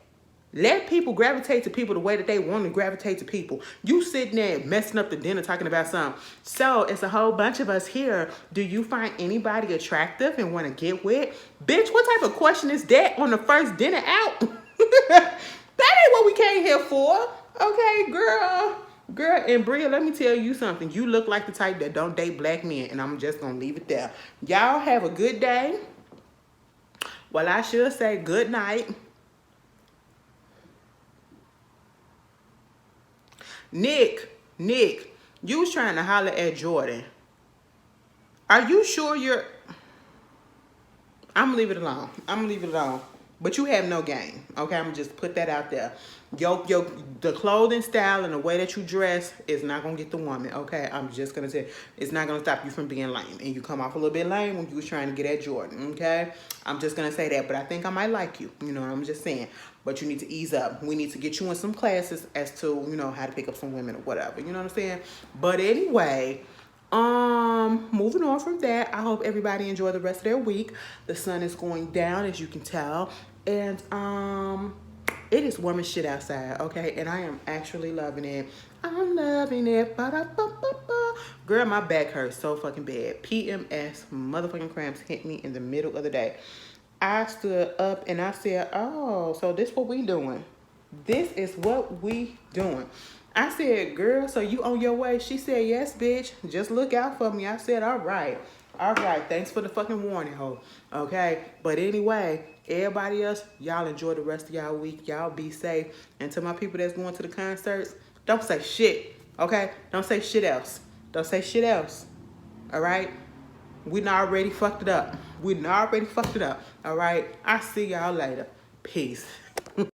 Let people gravitate to people the way that they want to gravitate to people. You sitting there messing up the dinner talking about something. So it's a whole bunch of us here. Do you find anybody attractive and want to get with? Bitch, what type of question is that on the first dinner out? That ain't what we came here for. Okay, girl. Girl, and Bria, let me tell you something. You look like the type that don't date black men, and I'm just going to leave it there. Y'all have a good day. Well, I should say good night. Nick, you was trying to holler at Jordan. Are you sure you're... I'm gonna leave it alone. But you have no game, okay? I'm gonna just put that out there. The clothing style and the way that you dress is not gonna get the woman, okay? I'm just gonna say it's not gonna stop you from being lame. And you come off a little bit lame when you was trying to get at Jordan, okay? I'm just gonna say that, but I think I might like you. You know what I'm just saying. But you need to ease up. We need to get you in some classes as to, you know, how to pick up some women or whatever. You know what I'm saying? But anyway, moving on from that, I hope everybody enjoy the rest of their week. The sun is going down, as you can tell, and it is warm as shit outside, okay? And I am actually loving it. I'm loving it. Ba-da-ba-ba-ba. Girl, my back hurts so fucking bad. PMS motherfucking cramps hit me in the middle of the day. I stood up and I said, oh, so this what we doing? This is what we doing. I said, girl, so you on your way? She said, yes, bitch. Just look out for me. I said, all right. All right. Thanks for the fucking warning, ho. Okay. But anyway, everybody else, y'all enjoy the rest of y'all week. Y'all be safe. And to my people that's going to the concerts, don't say shit. Okay? Don't say shit else. Don't say shit else. All right? We done already fucked it up. We done already fucked it up. All right? I'll see y'all later. Peace.